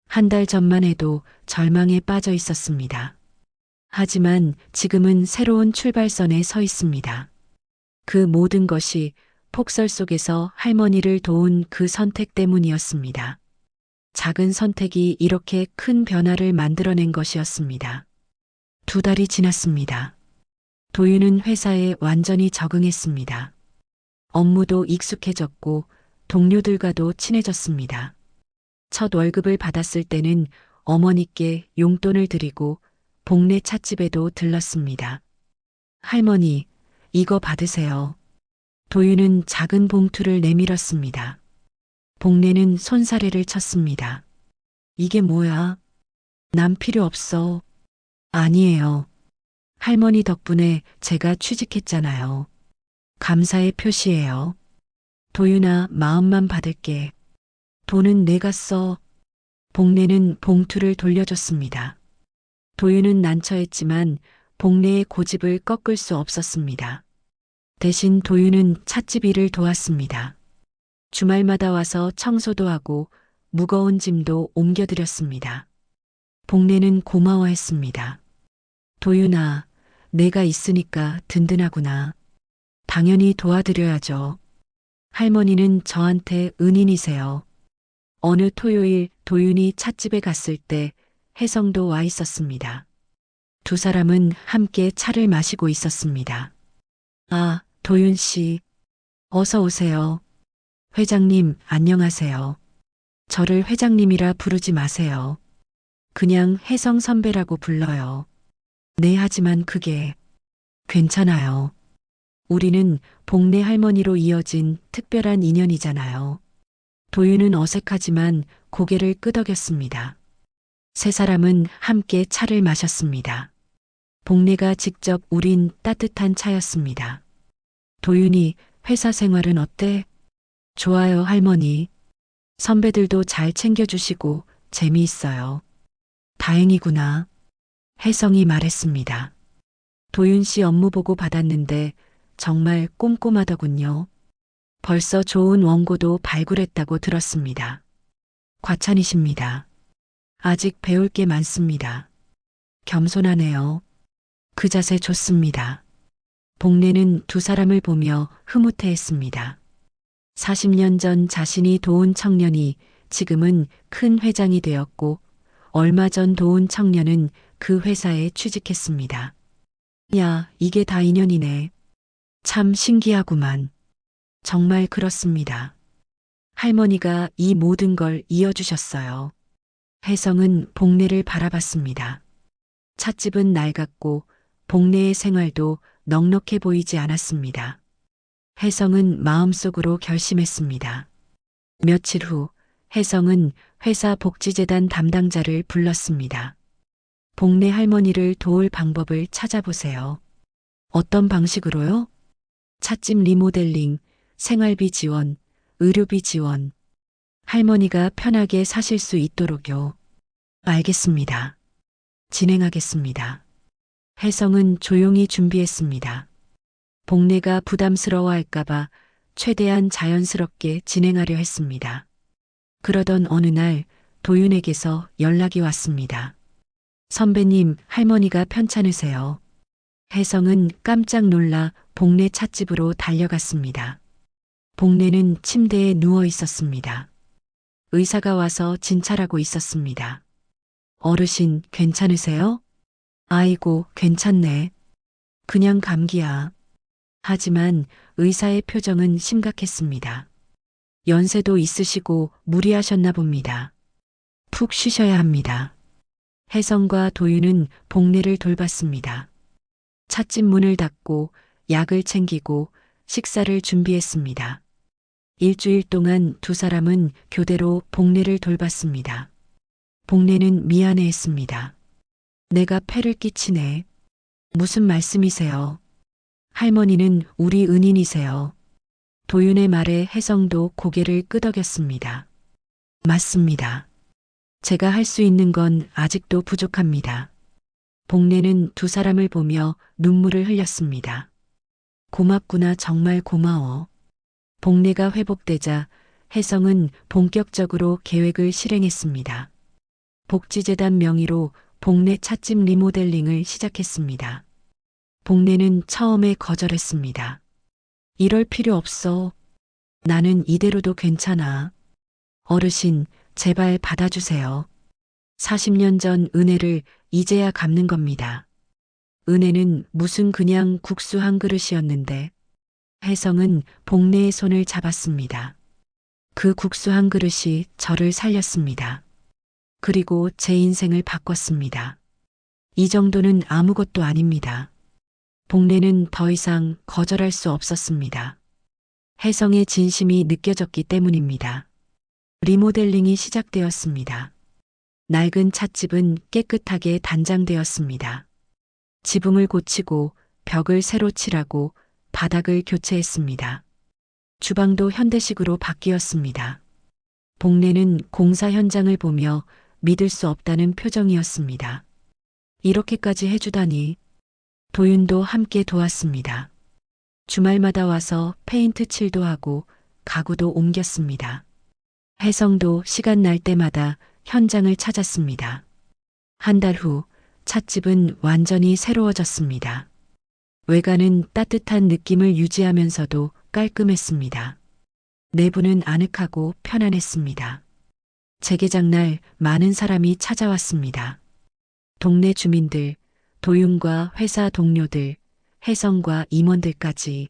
한 달 전만 해도 절망에 빠져 있었습니다. 하지만 지금은 새로운 출발선에 서 있습니다. 그 모든 것이 폭설 속에서 할머니를 도운 그 선택 때문이었습니다. 작은 선택이 이렇게 큰 변화를 만들어낸 것이었습니다. 2달이 지났습니다. 도윤은 회사에 완전히 적응했습니다. 업무도 익숙해졌고 동료들과도 친해졌습니다. 첫 월급을 받았을 때는 어머니께 용돈을 드리고 복례 찻집에도 들렀습니다. 할머니, 이거 받으세요. 도윤은 작은 봉투를 내밀었습니다. 복례는 손사래를 쳤습니다. 이게 뭐야? 난 필요 없어. 아니에요. 할머니 덕분에 제가 취직했잖아요. 감사의 표시예요. 도윤아, 마음만 받을게. 돈은 내가 써. 복례는 봉투를 돌려줬습니다. 도윤은 난처했지만 복례의 고집을 꺾을 수 없었습니다. 대신 도윤은 찻집 일을 도왔습니다. 주말마다 와서 청소도 하고 무거운 짐도 옮겨드렸습니다. 복례는 고마워했습니다. 도윤아, 내가 있으니까 든든하구나. 당연히 도와드려야죠. 할머니는 저한테 은인이세요. 어느 토요일 도윤이 찻집에 갔을 때 혜성도 와 있었습니다. 두 사람은 함께 차를 마시고 있었습니다. 아, 도윤 씨. 어서 오세요. 회장님, 안녕하세요. 저를 회장님이라 부르지 마세요. 그냥 혜성 선배라고 불러요. 네, 하지만 그게 괜찮아요. 우리는 복례 할머니로 이어진 특별한 인연이잖아요. 도윤은 어색하지만 고개를 끄덕였습니다. 세 사람은 함께 차를 마셨습니다. 복례가 직접 우린 따뜻한 차였습니다. 도윤이 회사 생활은 어때? 좋아요, 할머니. 선배들도 잘 챙겨주시고 재미있어요. 다행이구나. 혜성이 말했습니다. 도윤 씨 업무 보고 받았는데 정말 꼼꼼하더군요. 벌써 좋은 원고도 발굴했다고 들었습니다. 과찬이십니다. 아직 배울 게 많습니다. 겸손하네요. 그 자세 좋습니다. 복례는 두 사람을 보며 흐뭇해했습니다. 40년 전 자신이 도운 청년이 지금은 큰 회장이 되었고 얼마 전 도운 청년은 그 회사에 취직했습니다. 야, 이게 다 인연이네. 참 신기하구만. 정말 그렇습니다. 할머니가 이 모든 걸 이어주셨어요. 혜성은 복례를 바라봤습니다. 찻집은 낡았고 복례의 생활도 넉넉해 보이지 않았습니다. 혜성은 마음속으로 결심했습니다. 며칠 후 혜성은 회사 복지재단 담당자를 불렀습니다. 복내 할머니를 도울 방법을 찾아보세요. 어떤 방식으로요? 찻집 리모델링, 생활비 지원, 의료비 지원. 할머니가 편하게 사실 수 있도록요. 알겠습니다. 진행하겠습니다. 혜성은 조용히 준비했습니다. 복내가 부담스러워할까봐 최대한 자연스럽게 진행하려 했습니다. 그러던 어느 날 도윤에게서 연락이 왔습니다. 선배님, 할머니가 편찮으세요. 혜성은 깜짝 놀라 복내 찻집으로 달려갔습니다. 복내는 침대에 누워 있었습니다. 의사가 와서 진찰하고 있었습니다. 어르신, 괜찮으세요? 아이고, 괜찮네. 그냥 감기야. 하지만 의사의 표정은 심각했습니다. 연세도 있으시고 무리하셨나 봅니다. 푹 쉬셔야 합니다. 혜성과 도윤은 복내를 돌봤습니다. 찻집 문을 닫고 약을 챙기고 식사를 준비했습니다. 일주일 동안 두 사람은 교대로 복내를 돌봤습니다. 복내는 미안해했습니다. 내가 폐를 끼치네. 무슨 말씀이세요? 할머니는 우리 은인이세요. 도윤의 말에 혜성도 고개를 끄덕였습니다. 맞습니다. 제가 할 수 있는 건 아직도 부족합니다. 복내는 두 사람을 보며 눈물을 흘렸습니다. 고맙구나, 정말 고마워. 복내가 회복되자 혜성은 본격적으로 계획을 실행했습니다. 복지재단 명의로 복내 찻집 리모델링을 시작했습니다. 복내는 처음에 거절했습니다. 이럴 필요 없어. 나는 이대로도 괜찮아. 어르신, 제발 받아주세요. 40년 전 은혜를 이제야 갚는 겁니다. 은혜는 무슨 그냥 국수 한 그릇이었는데. 혜성은 복내의 손을 잡았습니다. 그 국수 한 그릇이 저를 살렸습니다. 그리고 제 인생을 바꿨습니다. 이 정도는 아무것도 아닙니다. 복내는 더 이상 거절할 수 없었습니다. 혜성의 진심이 느껴졌기 때문입니다. 리모델링이 시작되었습니다. 낡은 찻집은 깨끗하게 단장되었습니다. 지붕을 고치고 벽을 새로 칠하고 바닥을 교체했습니다. 주방도 현대식으로 바뀌었습니다. 복내는 공사 현장을 보며 믿을 수 없다는 표정이었습니다. 이렇게까지 해주다니. 도윤도 함께 도왔습니다. 주말마다 와서 페인트 칠도 하고 가구도 옮겼습니다. 혜성도 시간 날 때마다 현장을 찾았습니다. 한 달 후 찻집은 완전히 새로워졌습니다. 외관은 따뜻한 느낌을 유지하면서도 깔끔했습니다. 내부는 아늑하고 편안했습니다. 재개장날 많은 사람이 찾아왔습니다. 동네 주민들, 도윤과 회사 동료들, 혜성과 임원들까지.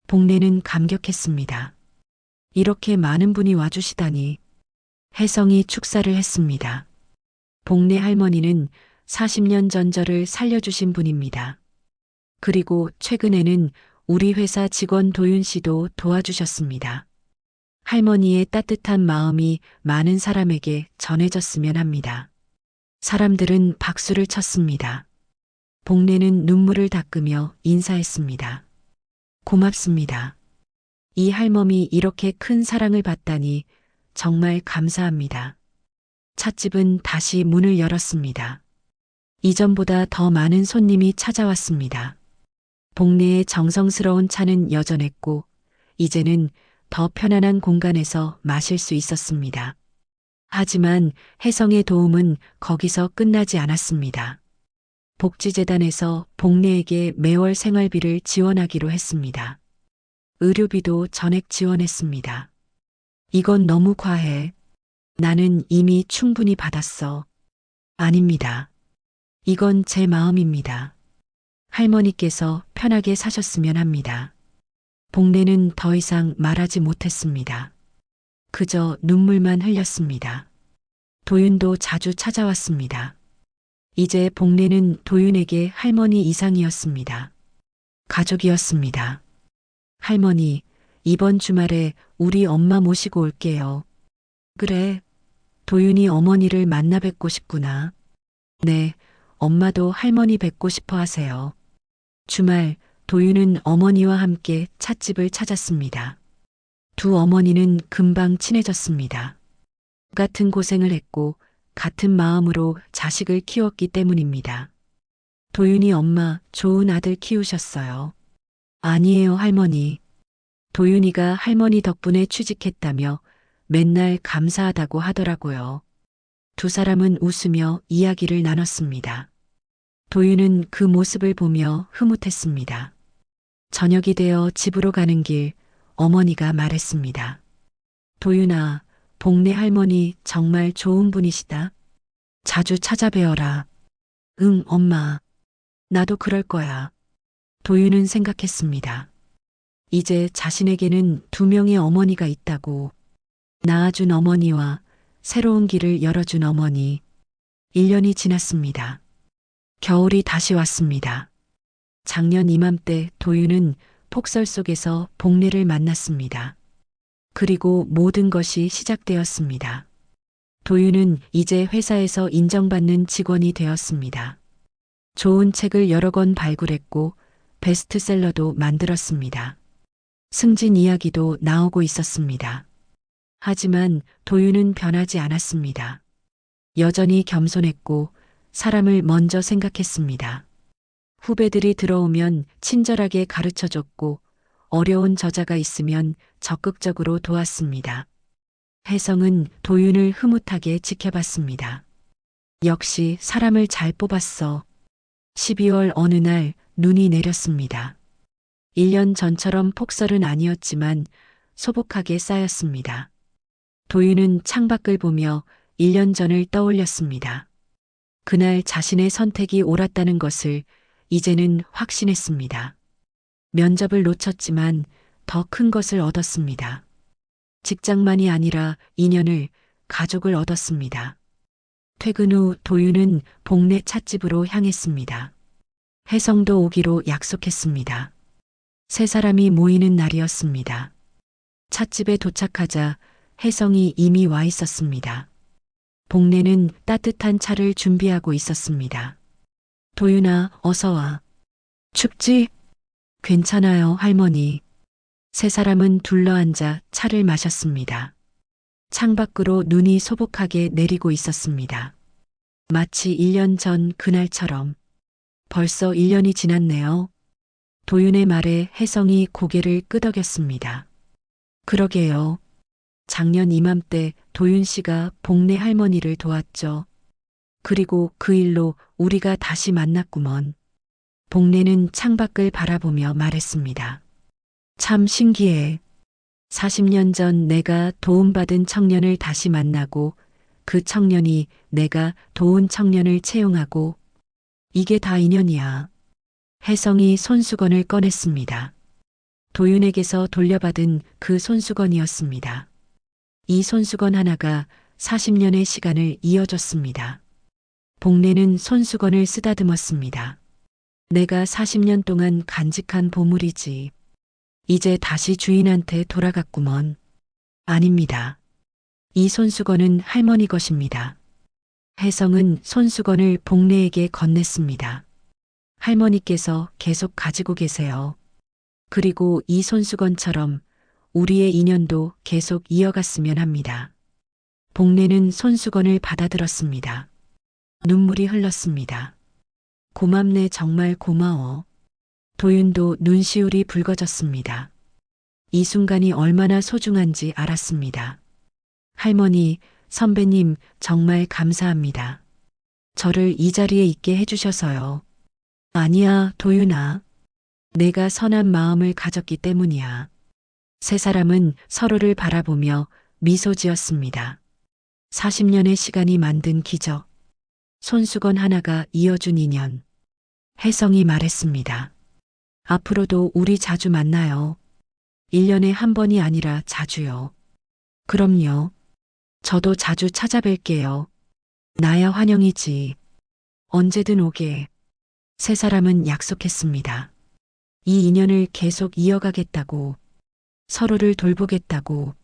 복내는 감격했습니다. 이렇게 많은 분이 와주시다니. 혜성이 축사를 했습니다. 복내 할머니는 40년 전 저를 살려주신 분입니다. 그리고 최근에는 우리 회사 직원 도윤 씨도 도와주셨습니다. 할머니의 따뜻한 마음이 많은 사람에게 전해졌으면 합니다. 사람들은 박수를 쳤습니다. 복내는 눈물을 닦으며 인사했습니다. 고맙습니다. 이 할멈이 이렇게 큰 사랑을 받다니 정말 감사합니다. 찻집은 다시 문을 열었습니다. 이전보다 더 많은 손님이 찾아왔습니다. 복내의 정성스러운 차는 여전했고, 이제는 더 편안한 공간에서 마실 수 있었습니다. 하지만 혜성의 도움은 거기서 끝나지 않았습니다. 복지재단에서 복내에게 매월 생활비를 지원하기로 했습니다. 의료비도 전액 지원했습니다. 이건 너무 과해. 나는 이미 충분히 받았어. 아닙니다. 이건 제 마음입니다. 할머니께서 편하게 사셨으면 합니다. 복내는 더 이상 말하지 못했습니다. 그저 눈물만 흘렸습니다. 도윤도 자주 찾아왔습니다. 이제 복내는 도윤에게 할머니 이상이었습니다. 가족이었습니다. 할머니, 이번 주말에 우리 엄마 모시고 올게요. 그래, 도윤이 어머니를 만나 뵙고 싶구나. 네, 엄마도 할머니 뵙고 싶어 하세요. 주말 도윤은 어머니와 함께 찻집을 찾았습니다. 두 어머니는 금방 친해졌습니다. 같은 고생을 했고 같은 마음으로 자식을 키웠기 때문입니다. 도윤이 엄마 좋은 아들 키우셨어요. 아니에요, 할머니. 도윤이가 할머니 덕분에 취직했다며 맨날 감사하다고 하더라고요. 두 사람은 웃으며 이야기를 나눴습니다. 도윤은 그 모습을 보며 흐뭇했습니다. 저녁이 되어 집으로 가는 길 어머니가 말했습니다. 도윤아, 복내 할머니 정말 좋은 분이시다. 자주 찾아뵈어라. 응, 엄마. 나도 그럴 거야. 도윤은 생각했습니다. 이제 자신에게는 두 명의 어머니가 있다고. 낳아준 어머니와 새로운 길을 열어준 어머니. 1년이 지났습니다. 겨울이 다시 왔습니다. 작년 이맘때 도윤은 폭설 속에서 복례를 만났습니다. 그리고 모든 것이 시작되었습니다. 도윤은 이제 회사에서 인정받는 직원이 되었습니다. 좋은 책을 여러 권 발굴했고 베스트셀러도 만들었습니다. 승진 이야기도 나오고 있었습니다. 하지만 도윤은 변하지 않았습니다. 여전히 겸손했고 사람을 먼저 생각했습니다. 후배들이 들어오면 친절하게 가르쳐줬고 어려운 저자가 있으면 적극적으로 도왔습니다. 혜성은 도윤을 흐뭇하게 지켜봤습니다. 역시 사람을 잘 뽑았어. 12월 어느 날 눈이 내렸습니다. 1년 전처럼 폭설은 아니었지만 소복하게 쌓였습니다. 도윤은 창밖을 보며 1년 전을 떠올렸습니다. 그날 자신의 선택이 옳았다는 것을 이제는 확신했습니다. 면접을 놓쳤지만 더 큰 것을 얻었습니다. 직장만이 아니라 인연을, 가족을 얻었습니다. 퇴근 후 도윤은 복내 찻집으로 향했습니다. 혜성도 오기로 약속했습니다. 세 사람이 모이는 날이었습니다. 찻집에 도착하자 혜성이 이미 와 있었습니다. 복내는 따뜻한 차를 준비하고 있었습니다. 도윤아, 어서 와. 춥지? 괜찮아요, 할머니. 세 사람은 둘러앉아 차를 마셨습니다. 창밖으로 눈이 소복하게 내리고 있었습니다. 마치 1년 전 그날처럼. 벌써 1년이 지났네요. 도윤의 말에 혜성이 고개를 끄덕였습니다. 그러게요. 작년 이맘때 도윤 씨가 복내 할머니를 도왔죠. 그리고 그 일로 우리가 다시 만났구먼. 복내는 창밖을 바라보며 말했습니다. 참 신기해. 40년 전 내가 도움받은 청년을 다시 만나고 그 청년이 내가 도운 청년을 채용하고 이게 다 인연이야. 혜성이 손수건을 꺼냈습니다. 도윤에게서 돌려받은 그 손수건이었습니다. 이 손수건 하나가 40년의 시간을 이어줬습니다. 복내는 손수건을 쓰다듬었습니다. 내가 40년 동안 간직한 보물이지. 이제 다시 주인한테 돌아갔구먼. 아닙니다. 이 손수건은 할머니 것입니다. 혜성은 손수건을 복내에게 건넸습니다. 할머니께서 계속 가지고 계세요. 그리고 이 손수건처럼 우리의 인연도 계속 이어갔으면 합니다. 복내는 손수건을 받아들었습니다. 눈물이 흘렀습니다. 고맙네, 정말 고마워. 도윤도 눈시울이 붉어졌습니다. 이 순간이 얼마나 소중한지 알았습니다. 할머니, 선배님, 정말 감사합니다. 저를 이 자리에 있게 해주셔서요. 아니야, 도윤아. 내가 선한 마음을 가졌기 때문이야. 세 사람은 서로를 바라보며 미소 지었습니다. 40년의 시간이 만든 기적. 손수건 하나가 이어준 인연. 혜성이 말했습니다. 앞으로도 우리 자주 만나요. 1년에 한 번이 아니라 자주요. 그럼요. 저도 자주 찾아뵐게요. 나야 환영이지. 언제든 오게. 세 사람은 약속했습니다. 이 인연을 계속 이어가겠다고, 서로를 돌보겠다고,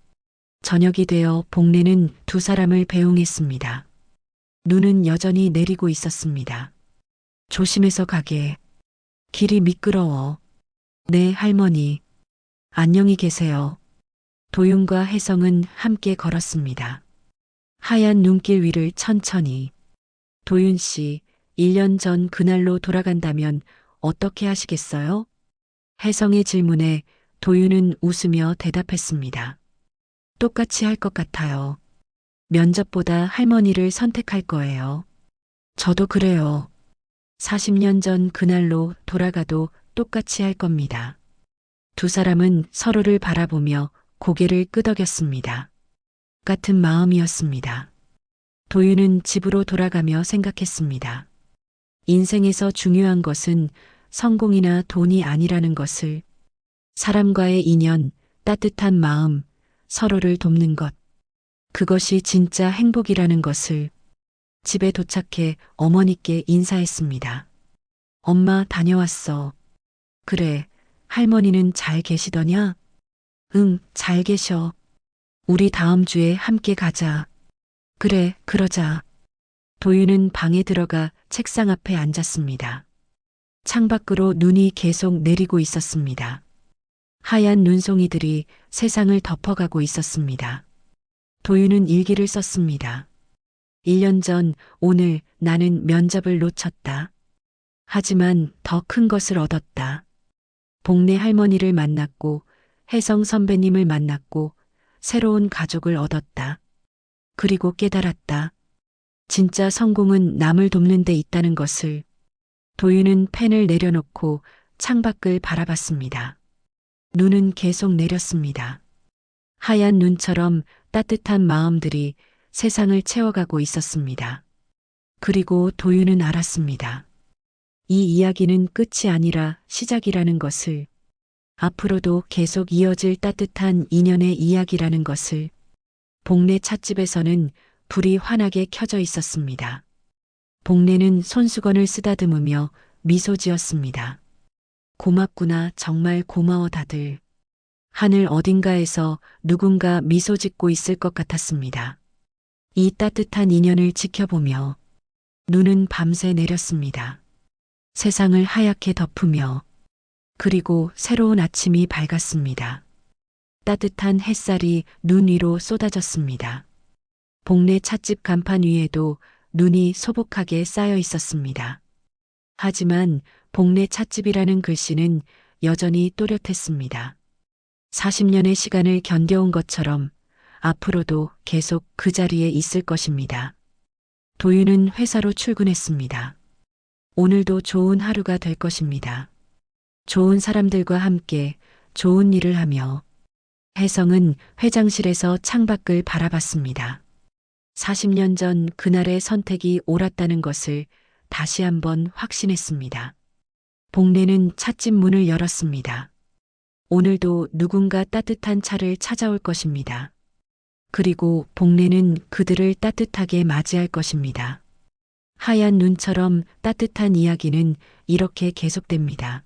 저녁이 되어 복례는 두 사람을 배웅했습니다. 눈은 여전히 내리고 있었습니다. 조심해서 가게. 길이 미끄러워. 네, 할머니. 안녕히 계세요. 도윤과 혜성은 함께 걸었습니다. 하얀 눈길 위를 천천히. 도윤 씨, 1년 전 그날로 돌아간다면 어떻게 하시겠어요? 혜성의 질문에 도윤은 웃으며 대답했습니다. 똑같이 할 것 같아요. 면접보다 할머니를 선택할 거예요. 저도 그래요. 40년 전 그날로 돌아가도 똑같이 할 겁니다. 두 사람은 서로를 바라보며 고개를 끄덕였습니다. 같은 마음이었습니다. 도윤은 집으로 돌아가며 생각했습니다. 인생에서 중요한 것은 성공이나 돈이 아니라는 것을, 사람과의 인연, 따뜻한 마음, 서로를 돕는 것, 그것이 진짜 행복이라는 것을. 집에 도착해 어머니께 인사했습니다. 엄마, 다녀왔어. 그래, 할머니는 잘 계시더냐? 응, 잘 계셔. 우리 다음 주에 함께 가자. 그래, 그러자. 도윤은 방에 들어가 책상 앞에 앉았습니다. 창밖으로 눈이 계속 내리고 있었습니다. 하얀 눈송이들이 세상을 덮어가고 있었습니다. 도윤은 일기를 썼습니다. 1년 전 오늘 나는 면접을 놓쳤다. 하지만 더 큰 것을 얻었다. 복례 할머니를 만났고 혜성 선배님을 만났고 새로운 가족을 얻었다. 그리고 깨달았다. 진짜 성공은 남을 돕는 데 있다는 것을. 도윤은 펜을 내려놓고 창밖을 바라봤습니다. 눈은 계속 내렸습니다. 하얀 눈처럼 따뜻한 마음들이 세상을 채워가고 있었습니다. 그리고 도윤은 알았습니다. 이 이야기는 끝이 아니라 시작이라는 것을, 앞으로도 계속 이어질 따뜻한 인연의 이야기라는 것을. 복례 찻집에서는 불이 환하게 켜져 있었습니다. 복례는 손수건을 쓰다듬으며 미소 지었습니다. 고맙구나, 정말 고마워 다들. 하늘 어딘가에서 누군가 미소 짓고 있을 것 같았습니다. 이 따뜻한 인연을 지켜보며 눈은 밤새 내렸습니다. 세상을 하얗게 덮으며. 그리고 새로운 아침이 밝았습니다. 따뜻한 햇살이 눈 위로 쏟아졌습니다. 복례 찻집 간판 위에도 눈이 소복하게 쌓여 있었습니다. 하지만 복례 찻집이라는 글씨는 여전히 또렷했습니다. 40년의 시간을 견뎌온 것처럼 앞으로도 계속 그 자리에 있을 것입니다. 도윤은 회사로 출근했습니다. 오늘도 좋은 하루가 될 것입니다. 좋은 사람들과 함께 좋은 일을 하며. 혜성은 회장실에서 창밖을 바라봤습니다. 40년 전 그날의 선택이 옳았다는 것을 다시 한번 확신했습니다. 복례는 찻집 문을 열었습니다. 오늘도 누군가 따뜻한 차를 찾아올 것입니다. 그리고 복례는 그들을 따뜻하게 맞이할 것입니다. 하얀 눈처럼 따뜻한 이야기는 이렇게 계속됩니다.